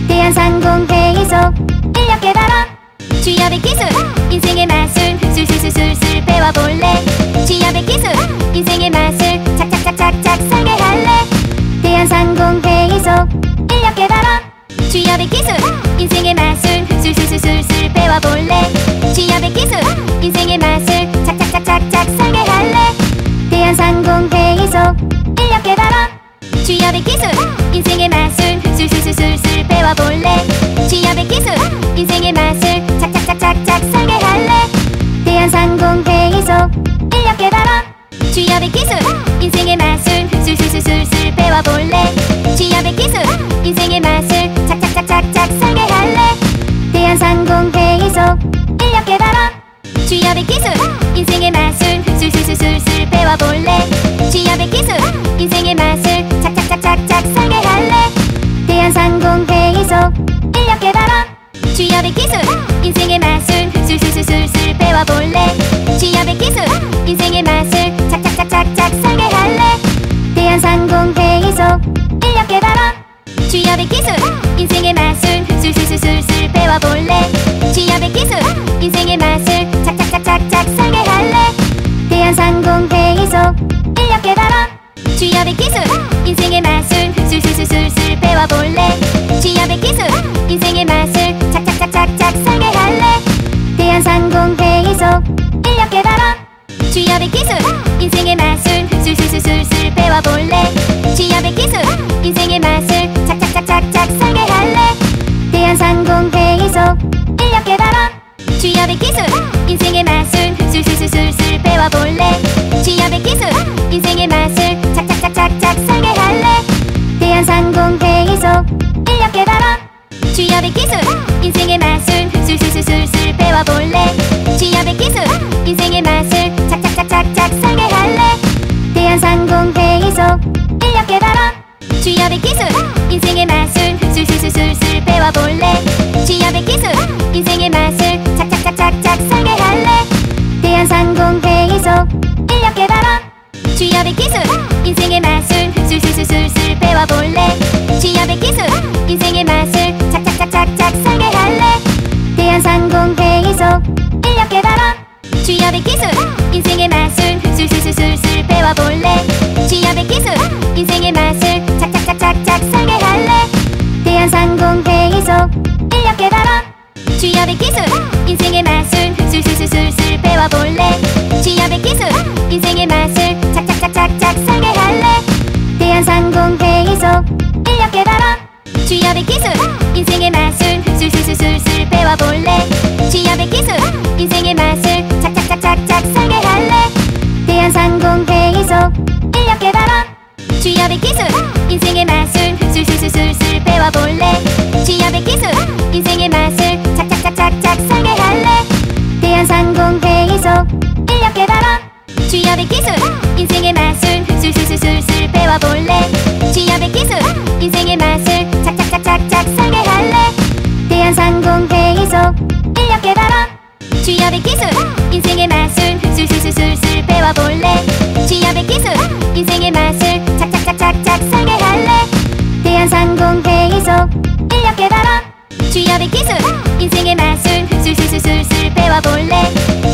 대한상공회의소 인력개발원 취업의 기술 인생의 마술 술술술술술 배워볼래 취업의 기술 인생의 마술 착착착착착 살게 할래 대한상공회의소 인력개발원 취업의 기술 인생의 마술 술술술술술 배워볼래 취업의 기술 인생의 마술 착착착착착 살게 할래 대한상공회의소 인력개발원 취업의 기술 인생의 마술 술술술술술 배워볼래 취업의 기술 인생의 마술 착착착착착 살게 할래 대한상공회의소 인력개발원 취업의 기술 인생의 마술 술술술술술 배워볼래 취업의 기술 인생의 마술 착착착착착 살게 할래 대한상공회의소 인력개발원 취업의 기술 인생의 마술 술술술술술 배워볼래 취업의 기술 인생의 마술 착착착착착 살게 할래 대한상공회의소 인력개발원 취업의 기술 인생의 마술 술술술술술 배워볼래 취업의 기술 인생의 마술 착착착착착 살게 할래 대한상공회의소 인력개발원 취업의 기술 인생의 마술 술술술술술 배워볼래 취업의 기술 인생의 마술 착착착착착 살게 할래 대한상공회의소 인력개발원 취업의 기술 인생의 마술 술술술술술 배워볼래 취업의 기술 인생의 마술 착착착착착 살게 할래 대한상공회의소 인력개발원 취업의 기술 인생의 마술 술술술술술 배워볼래 취업의 기술 인생의 마술 착착착착착 살게 할래 대한상공회의소 인력개발원 취업의 기술 인생의 마술 술술술술술 배워볼래 취업의 기술 인생의 마술 착착착착착 살게 할래 대한상공회의소 인력개발원 취업의 기술 인생의 마술 술술술술술 배워볼래 취업의 기술 인생의 마술 착착착착착 살게 할래 대한상공회의소 인력개발원 취업의 기술 인생의 마술 술술술술술 배워볼래 취업의 기술 인생의 마술 착착착착착 살게 할래 대한상공회의소 인력개발원 취업의 기술 인생의 마술 술술술술술 배워볼래 취업의 기술 인생의 마술 착착착착착 살게 할래 대한상공회의소 인력개발원 취업의 기술 인생의 마술 술술술술술 배워볼래 취업의 기술 인생의 마술 착착착착착 살게 할래 대한상공회의소 인력개발원 취업의 기술 인생의 마술 술술술술술 배워볼래 취업의 기술 인생의 마술 착착착착착 취업의 기술 인생의 마술 술술술술 배워볼래. 취업의 기술 인생의 마술 착착착착착 설계할래. 대한상공회의소 인력 개발원. 취업의 기술 인생의 마술 술술술술 배워볼래. 취업의 기술 인생의 마술 착착착착착 설계할래. 대한상공회의소 인력 개발원. 취업의 기술 인생의 마술 술술술술 배워볼래. 취업의 기술 인생의 마술 착착착착착 설계할래. 대한상공회의소 인력 개발원. 취업의 기술 인생의 마술 술술술술 배워볼래.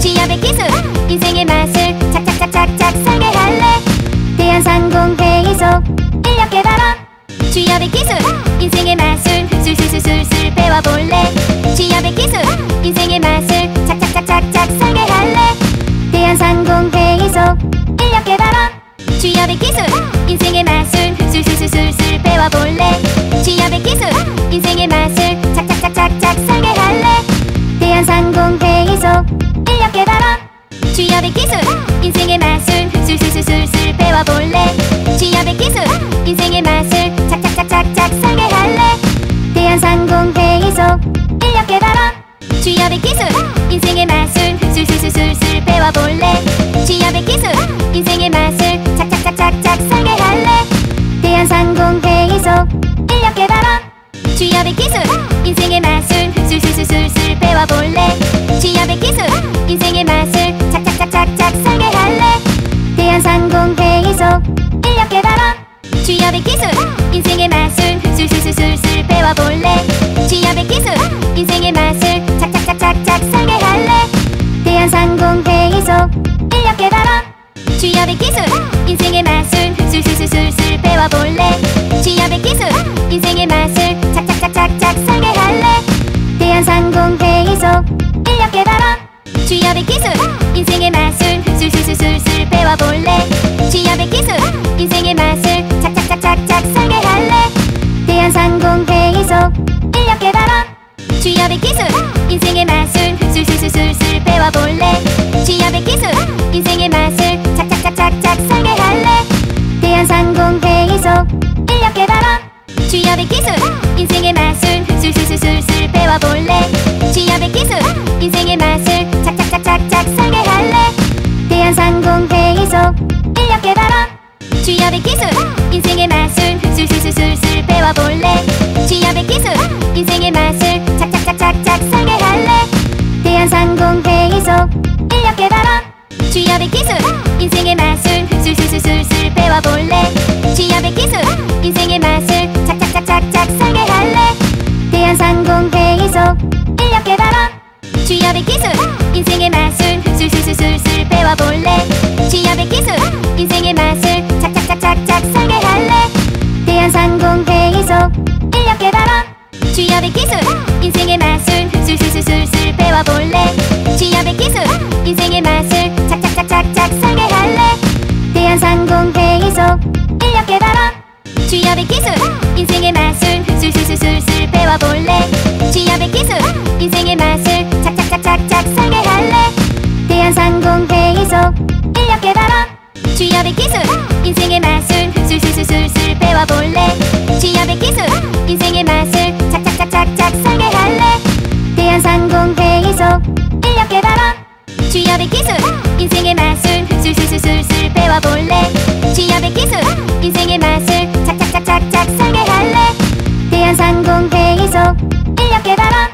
취업의 기술 인생의 마술 착착착착착 설계할래. 대한상공회의소 인력 개발원. 취업의 기술 인생의 마술 술술술술 배워볼래. 취업의 기술 인생의 마술 착착착착착 설계할래. 대한상공회의소 인력 개발원. 취업의 기술 인생의 마술 술술술술 배워볼래. 취업의 기술 인생의 마술 착착착착착 설계할래. 대한상공회의소 인력 개발원. 취업의 기술 인생의 마술 술술술술 배워볼래. 취업의 기술 인생의 마술 착착착착착 설계할래. 대한상공회의소 인력 개발원. 취업의 기술 인생의 마술 술술술술 배워볼래. 취업의 기술 인생의 마술 착착착착착 설계할래. 대한상공회의소 인력 개발원. 취업의 기술 인생의 마술 술술술술 배워볼래. 취업의 기술 인생의 마술 착착착착착 설계할래. 대한상공회의소 인력 개발원. 취업의 기술 인생의 마술 술술술술 배워볼래. 취업의 기술 인생의 마술 착착착착착 설계할래. 대한상공회의소 인력 개발원. 취업의 기술 인생의 마술 술술술술 배워볼래. 취업의 기술 인생의 마술 착착착착착 설계할래. 대한상공회의소 인력 개발원. 취업의 기술 인생의 마술 술술술술 배워볼래. 취업의 기술 인생의 마술 착착착착착 설계할래. 대한상공회의소 인력 개발원. 취업의 기술 인생의 마술 술술술술 배워볼래. 취업의 기술 인생의 마술 착착착착착 설계할래. 대한상공회의소 인력 개발원. 취업의 기술 인생의 마술 술술술술 배워볼래. 취업의 기술 인생의 마술 착착착착착 설계할래. 대한상공회의소 인력 개발원. 취업의 기술 인생의 마술 술술술술 배워볼래. 취업의 기술 인생의 마술 착착착착착 설계할래. 대한상공회의소 인력 개발원. 취업의 기술 인생의 마술 술술술술 배워볼래. 취업의 기술 인생의 마술 착착착착착 설계할래. 대한상공회의소 인력 개발원. 취업의 기술 인생의 마술 술술술술 배워볼래. 취업의 기술 인생의 마술 착착착착착 설계할래. 대한상공회의소 인력 개발원. 취업의 기술 인생의 마술 술술술술 배워볼래. 취업의 기술 인생의 마술 착착착착착 설계할래. 대한상공회의소 인력 개발원. 취업의 기술 인생의 마술 술술술술 배워볼래. 취업의 기술 인생의 마술 착착착착착 설계할래. 대한상공회의소 인력 개발원. 취업의 기술 인생의 마술 술술술술 배워볼래. 취업의 기술 인생의 마술 착착착착착 설계할래. 대한상공회의소 인력 개발원. 취업의 기술 인생의 마술 술술술술 배워볼래. 취업의 기술 인생의 마술 착착착착착 설계할래. 대한상공회의소 인력 개발원.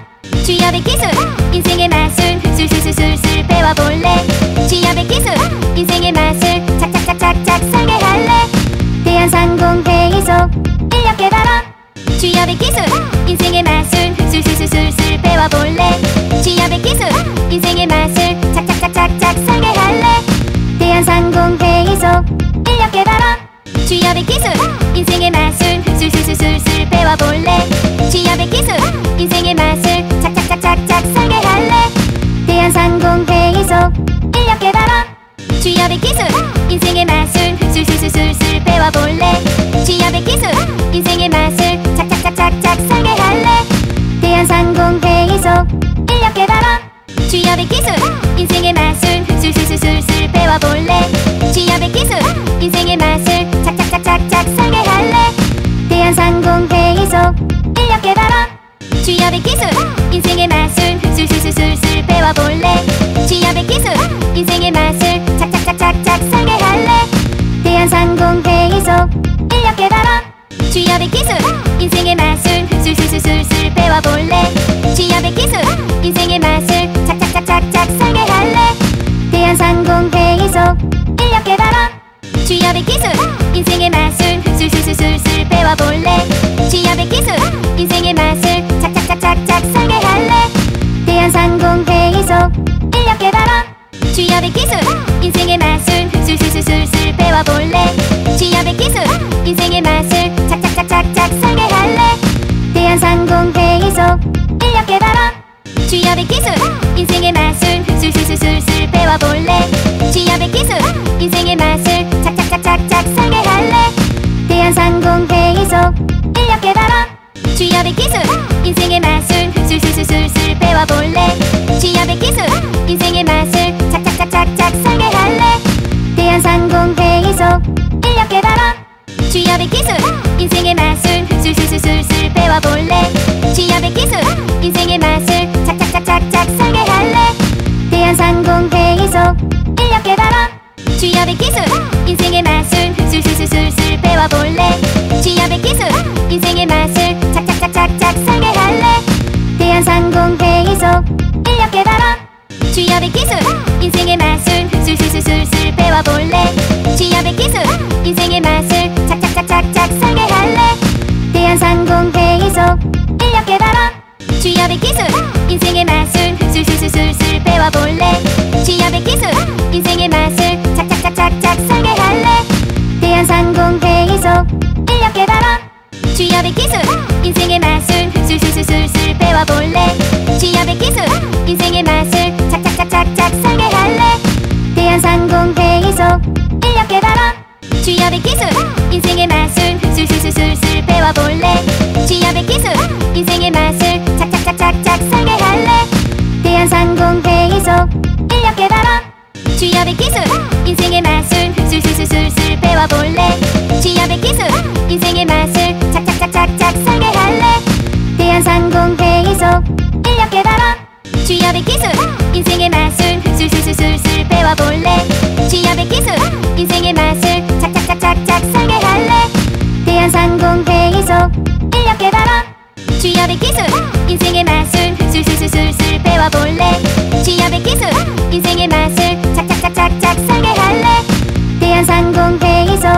취업의 기술 인생의 마술 술술술술 배워볼래. 취업의 기술 인생의 마술 착착착착착 설계할래. 대한상공회의소 인력 개발원. 취업의 기술 인생의 마술 술술술술 배워볼래. 취업의 기술 인생의 마술 착착착착착 설계할래. 대한상공회의소 인력 개발원. 취업의 기술 인생의 마술 술술술술 배워볼래. 취업의 기술 인생의 마술 착착착착착 설계할래. 대한상공회의소 인력 개발원. 취업의 기술 인생의 마술 술술술술 배워볼래. 취업의 기술 인생의 마술 착착착착착 설계할래. 대한상공회의소 인력 개발원. 취업의 기술 인생의 마술 술술술술 배워볼래. 취업의 기술 인생의 마술 착착착착착 취업의 기술 인생의 마술 술술술술 배워볼래. 취업의 기술 인생의 마술 착착착착착 설계할래. 대한상공회의소 인력 개발원. 취업의 기술 인생의 마술 술술술술 배워볼래. 취업의 기술 인생의 마술 착착착착착 설계할래. 대한상공회의소 인력 개발원. 취업의 기술 인생의 마술 술술술술 배워볼래. 취업의 기술 인생의 마술 착착착착착 설계할래. 대한상공회의소 인력 개발원. 취업의 기술 인생의 마술 술술술술 배워볼래. 취업의 기술 인생의 마술 착착착착착 설계할래. 대한상공회의소 인력 개발원. 취업의 기술 인생의 마술 술술술술 배워볼래. 취업의 기술 인생의 마술 착착착착착 설계할래. 대한상공회의소 인력 개발원. 취업의 기술 인생의 마술 술술술술 배워볼래. 취업의 기술 인생의 마술 착착착착착 설계할래. 대한상공회의소 인력 개발원. 취업의 기술 인생의 마술 술술술술 배워볼래. 취업의 기술 인생의 마술 착착착착착 설계할래. 대한상공회의소 인력 개발원. 취업의 기술 인생의 마술 술술술술 배워볼래. 취업의 기술 인생의 마술 착착착착착 설계할래. 대한상공회의소 인력 개발원. 취업의 기술 인생의 마술 술술술술 배워볼래. 취업의 기술 인생의 마술 착착착착착 설계할래. 대한상공회의소 인력 개발원. 취업의 기술 인생의 마술 술술술술 배워볼래. 취업의 기술 인생의 마술 착착착착착 설계할래. 대한상공회의소 인력 개발원. 취업의 기술 인생의 마술 술술술술 배워볼래. 취업의 기술 인생의 마술 착착착착착 설계할래. 대한상공회의소 인력 개발원. 취업의 기술 인생의 마술 술술술술 배워볼래. 취업의 기술 인생의 마술 착착착착착 설계할래. 대한상공회의소 인력 개발원. 취업의 기술 인생의 마술 술술술술 배워볼래. 취업의 기술 인생의 마술 착착착착착 설계할래. 대한상공회의소 인력 개발원. 취업의 기술 인생의 마술 술술술술 배워볼래. 취업의 기술 인생의 마술 착착착착착 설계할래. 대한상공회의소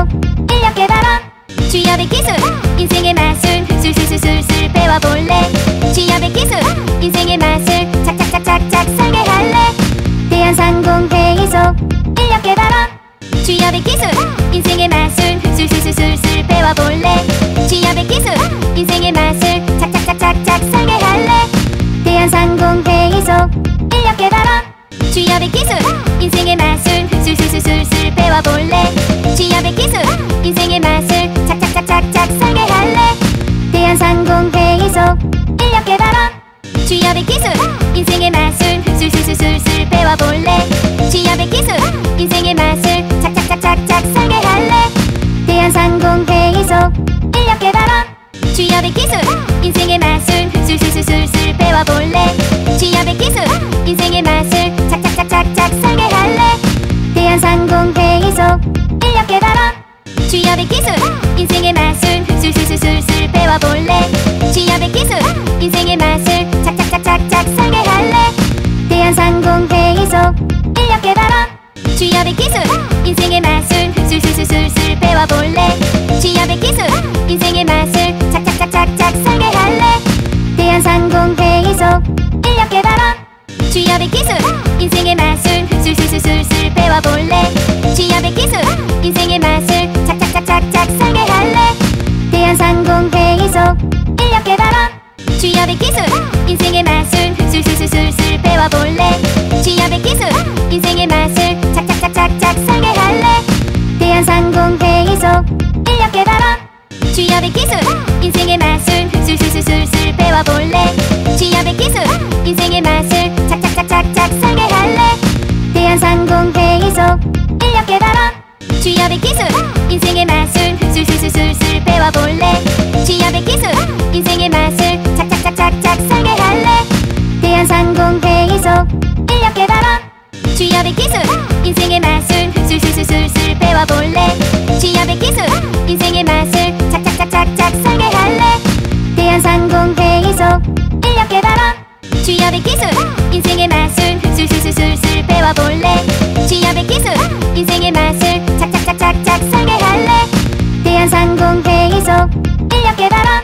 인력 개발원. 취업의 기술 인생의 마술 술술술술 배워볼래. 취업의 기술 인생의 마술 착착착착착 설계할래. 대한상공회의소 인력 개발원. 취업의 기술 인생의 마술 술술술술 배워볼래. 취업의 기술 인생의 마술 착착착착착 설계할래. 대한상공회의소 인력 개발원. 취업의 기술 인생의 마술 술술술술 배워볼래. 취업의 기술 인생의 마술 착착착착착 설계할래. 대한상공회의소 인력 개발원. 취업의 기술 인생의 마술 술술술술 배워볼래. 취업의 기술 인생의 마술 착착착착착 설계할래. 대한상공회의소 인력 개발원. 취업의 기술 인생의 마술 술술술술 배워볼래. 취업의 기술 인생의 마술 착착착착착 설계할래. 대한상공회의소 인력 개발원. 취업의 기술 인생의 마술 술술술술 배워볼래. 취업의 기술 인생의 마술 착착착착착 설계할래. 대한상공회의소 인력 개발원. 취업의 기술 인생의 마술 술술술술 배워볼래. 취업의 기술 인생의 마술 착착착착착 설계할래. 대한상공회의소 인력 개발원. 취업의 기술 인생의 마술 술술술술 배워볼래. 취업의 기술 인생의 마술 착착착착착 설계할래. 대한상공회의소 인력 개발원. 취업의 기술 인생의 마술 술술술술 배워볼래. 취업의 기술 인생의 마술 착착착착착 설계할래. 대한상공회의소 인력 개발원. 취업의 기술 인생의 마술 술술술술 배워볼래. 취업의 기술 인생의 마술 착착착착착 설계할래. 대한상공회의소 인력 개발원. 취업의 기술 인생의 마술 술술술술 배워볼래. 취업의 기술 인생의 마술 착착착착착 설계할래. 대한상공회의소 인력 개발원. 취업의 기술 인생의 마술 술술술술 배워볼래. 취업의 기술 인생의 마술 착착착착착 취업의 기술 인생의 마술 술술술술 배워볼래. 취업의 기술 인생의 마술 착착착착착 설계할래. 대한상공회의소 인력 개발원.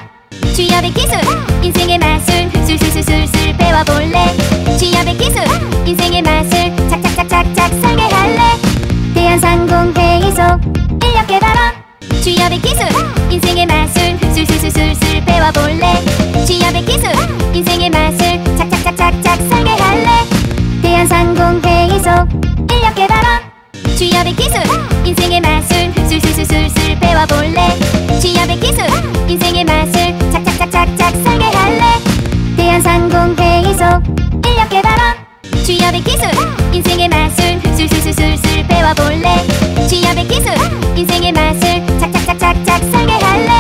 취업의 기술 인생의 마술 술술술술 배워볼래. 취업의 기술 인생의 마술 착착착착착 설계할래. 대한상공회의소 인력 개발원. 취업의 기술 인생의 마술 술술술술 배워볼래. 취업의 기술 인생의 마술 착착착착착 설계할래. 대한상공회의소 인력 개발원. 취업의 기술 인생의 마술 술술술술 배워볼래. 취업의 기술 인생의 마술 착착착착착 설계할래. 대한상공회의소 인력 개발원. 취업의 기술 인생의 마술 술술술술 배워볼래. 취업의 기술 인생의 마술 착착착착착 설계할래.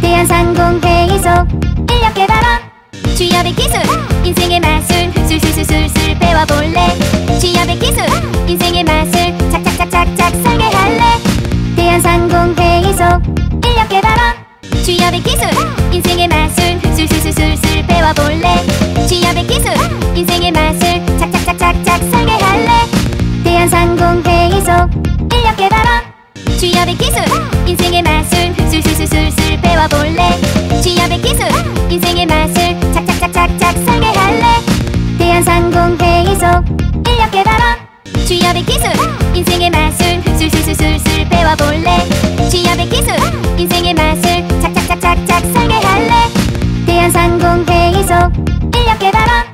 대한상공회의소 인력 개발원. 취업의 기술 인생의 마술 술술술술 배워볼래. 취업의 기술 인생의 마술 착착착착착 설계할래. 대한상공회의소 인력 개발원. 취업의 기술 인생의 마술 술술술술 배워볼래. 취업의 기술 인생의 마술 착착착착착 설계할래. 대한상공회의소 인력 개발원. 취업의 기술 인생의 마술 술술술술 배워볼래. 취업의 기술 인생의 마술 착착착착착 설계할래. 대한상공회의소 인력 개발원. 취업의 기술 인생의 마술 술술술술 배워볼래. 취업의 기술 인생의 마술 착착착착착 설계할래. 대한상공회의소 인력 개발원.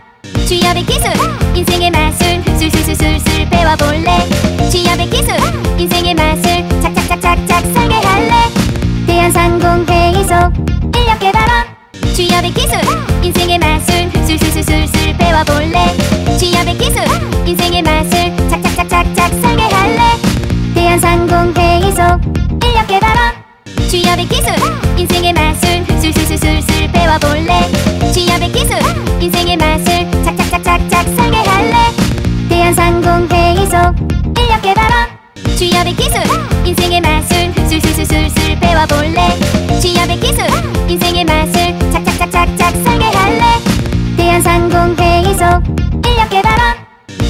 취업의 기술 인생의 마술 술술술술 배워볼래. 취업의 기술 인생의 마술 착착착착착 설계할래. 대한상공회의소 인력 개발원. 취업의 기술 인생의 마술 술술술술 배워볼래. 취업의 기술 인생의 마술 착착착착착 설계할래. 대한상공회의소 인력 개발원. 취업의 기술 인생의 마술 술술술술 배워볼래. 취업의 기술 인생의 마술 착착착착착 설계할래. 대한상공회의소 인력 개발원. 취업의 기술 인생의 마술 술술술술 배워볼래. 취업의 기술 인생의 마술 착착착착착 설계할래. 대한상공회의소 인력 개발원.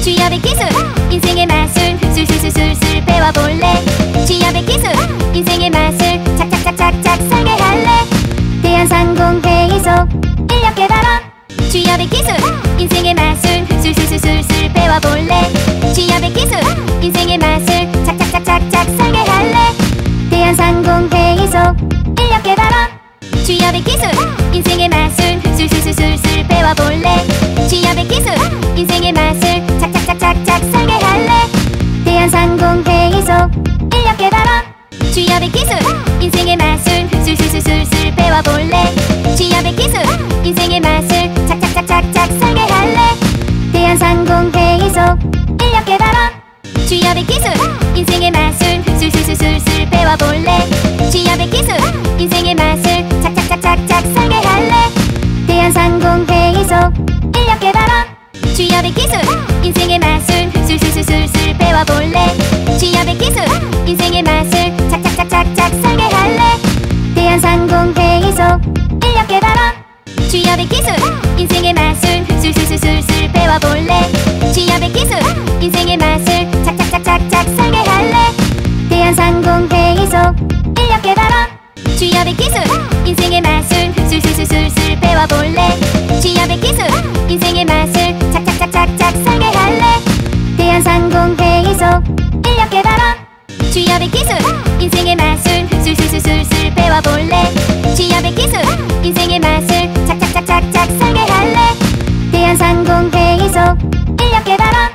취업의 기술 인생의 마술 술술술술 배워볼래. 취업의 기술 인생의 마술 착착착착착 설계할래. 대한상공회의소 인력 개발원. 취업의 기술 인생의 마술 술술술술 배워볼래. 취업의 기술 인생의 마술 착착착착착 설계할래. 대한상공회의소 인력 개발원. 취업의 기술 인생의 마술 술술술술 배워볼래. 취업의 기술 인생의 마술 착착착착착 설계할래. 대한상공회의소 인력 개발원. 취업의 기술 인생의 마술 술술술술 배워볼래. 취업의 기술 인생의 마술 착착착착착 설계할래. 대한상공회의소 인력 개발원. 취업의 기술 인생의 마술 술술술술 배워볼래. 취업의 기술 인생의 마술 착착착착착 설계할래. 대한상공회의소 인력 개발원. 취업의 기술 인생의 마술 술술술술 배워볼래. 취업의 기술 인생의 마술 착착착착착 설계할래. 대한상공회의소 인력 개발원. 취업의 기술 인생의 마술 술술술술 배워볼래. 취업의 기술 인생의 마술 착착착착착 설계할래. 대한상공회의소 인력 개발원. 취업의 기술 인생의 마술 술술술술 배워볼래. 취업의 기술 인생의 마술 착착착착착 설계할래. 대한상공회의소 인력 개발원. 취업의 기술 인생의 마술 술술술술 배워볼래. 취업의 기술 인생의 마술 착착착착착 설계할래. 대한상공회의소 인력 개발원.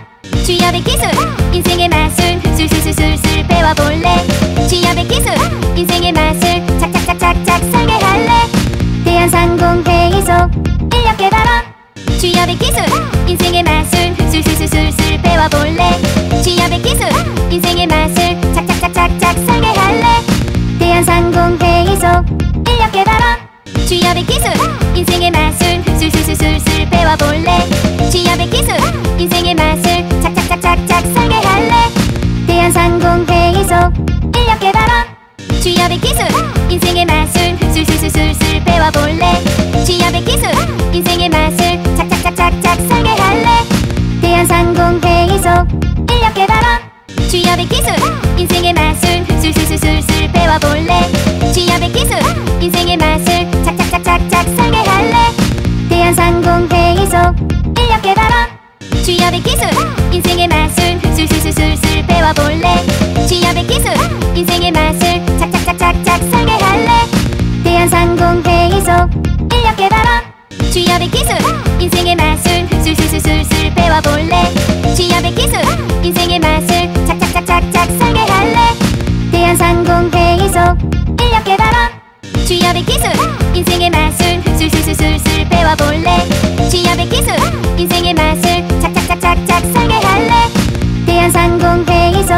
취업의 기술 인생의 마술 술술술술 배워볼래. 취업의 기술 인생의 마술 착착착착착 설계할래. 대한상공회의소 인력 개발원. 취업의 기술 인생의 마술 술술술술 배워볼래. 취업의 기술 인생의 마술 착착착착착 설계할래. 대한상공회의소 인력 개발원. 취업의 기술 인생의 마술 술술술술 배워볼래. 취업의 기술 인생의 마술 착착착착착 설계할래. 대한상공회의소 인력 개발원. 취업의 기술 인생의 마술 술술술술 배워볼래. 취업의 기술 인생의 마술 착착착착착 설계할래. 취업의 기술 인생의 마술 술술술술 배워볼래. 취업의 기술 인생의 마술 착착착착착 설계할래. 대한상공회의소 인력개발원. 취업의 기술 인생의 마술 술술술술 배워볼래. 취업의 기술 인생의 마술 착착착착착 설계할래. 대한상공회의소 인력개발원. 취업의 기술 인생의 마술 술술술술 배워볼래. 취업의 기술 인생의 마술 착착착착착 설계할래. 대한상공회의소 인력개발원. 취업의 기술 인생의 마술 술술술술 배워볼래. 취업의 기술 인생의 마술 착착착착착 설계할래. 대한상공회의소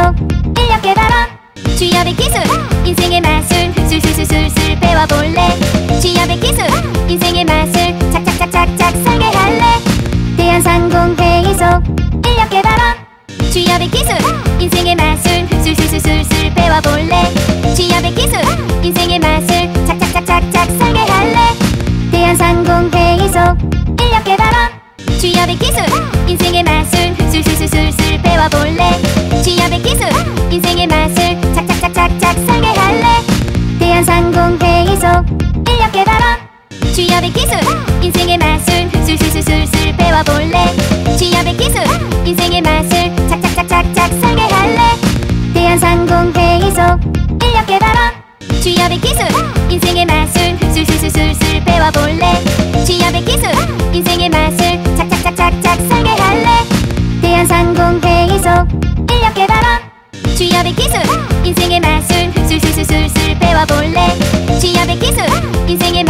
인력개발원. 취업의 기술 인생의 마술 술술술술 배워볼래. 취업의 기술 인생의 마술 착착착착착 설계할래. 대한상공회의소 인력개발원. 취업의 기술 인생의 마술 술술술술 배워볼래. 취업의 기술 인생의 마술 착착착착착 설계할래. 대한상공회의소 인력개발원. 취업의 기술 인생의 마술 술술술술 배워볼래. 취업의 기술 인생의 마술 착착착착착 설계할래. 대한상공회의소 인력개발원. 취업의 기술 인생의 마술 술술술술 배워볼래. 취업의 기술 인생의 마술 착착착착착 설계할래. 대한상공회의소 인력개발원. 취업의 기술 인생의 마술 술술술술 배워볼래. 취업의 기술 인생의 마술 착착착착착 설계할래. 대한상공회의소 인력개발원. 취업의 기술 인생의 마술 술술술술 배워볼래. 취업의 기술 인생의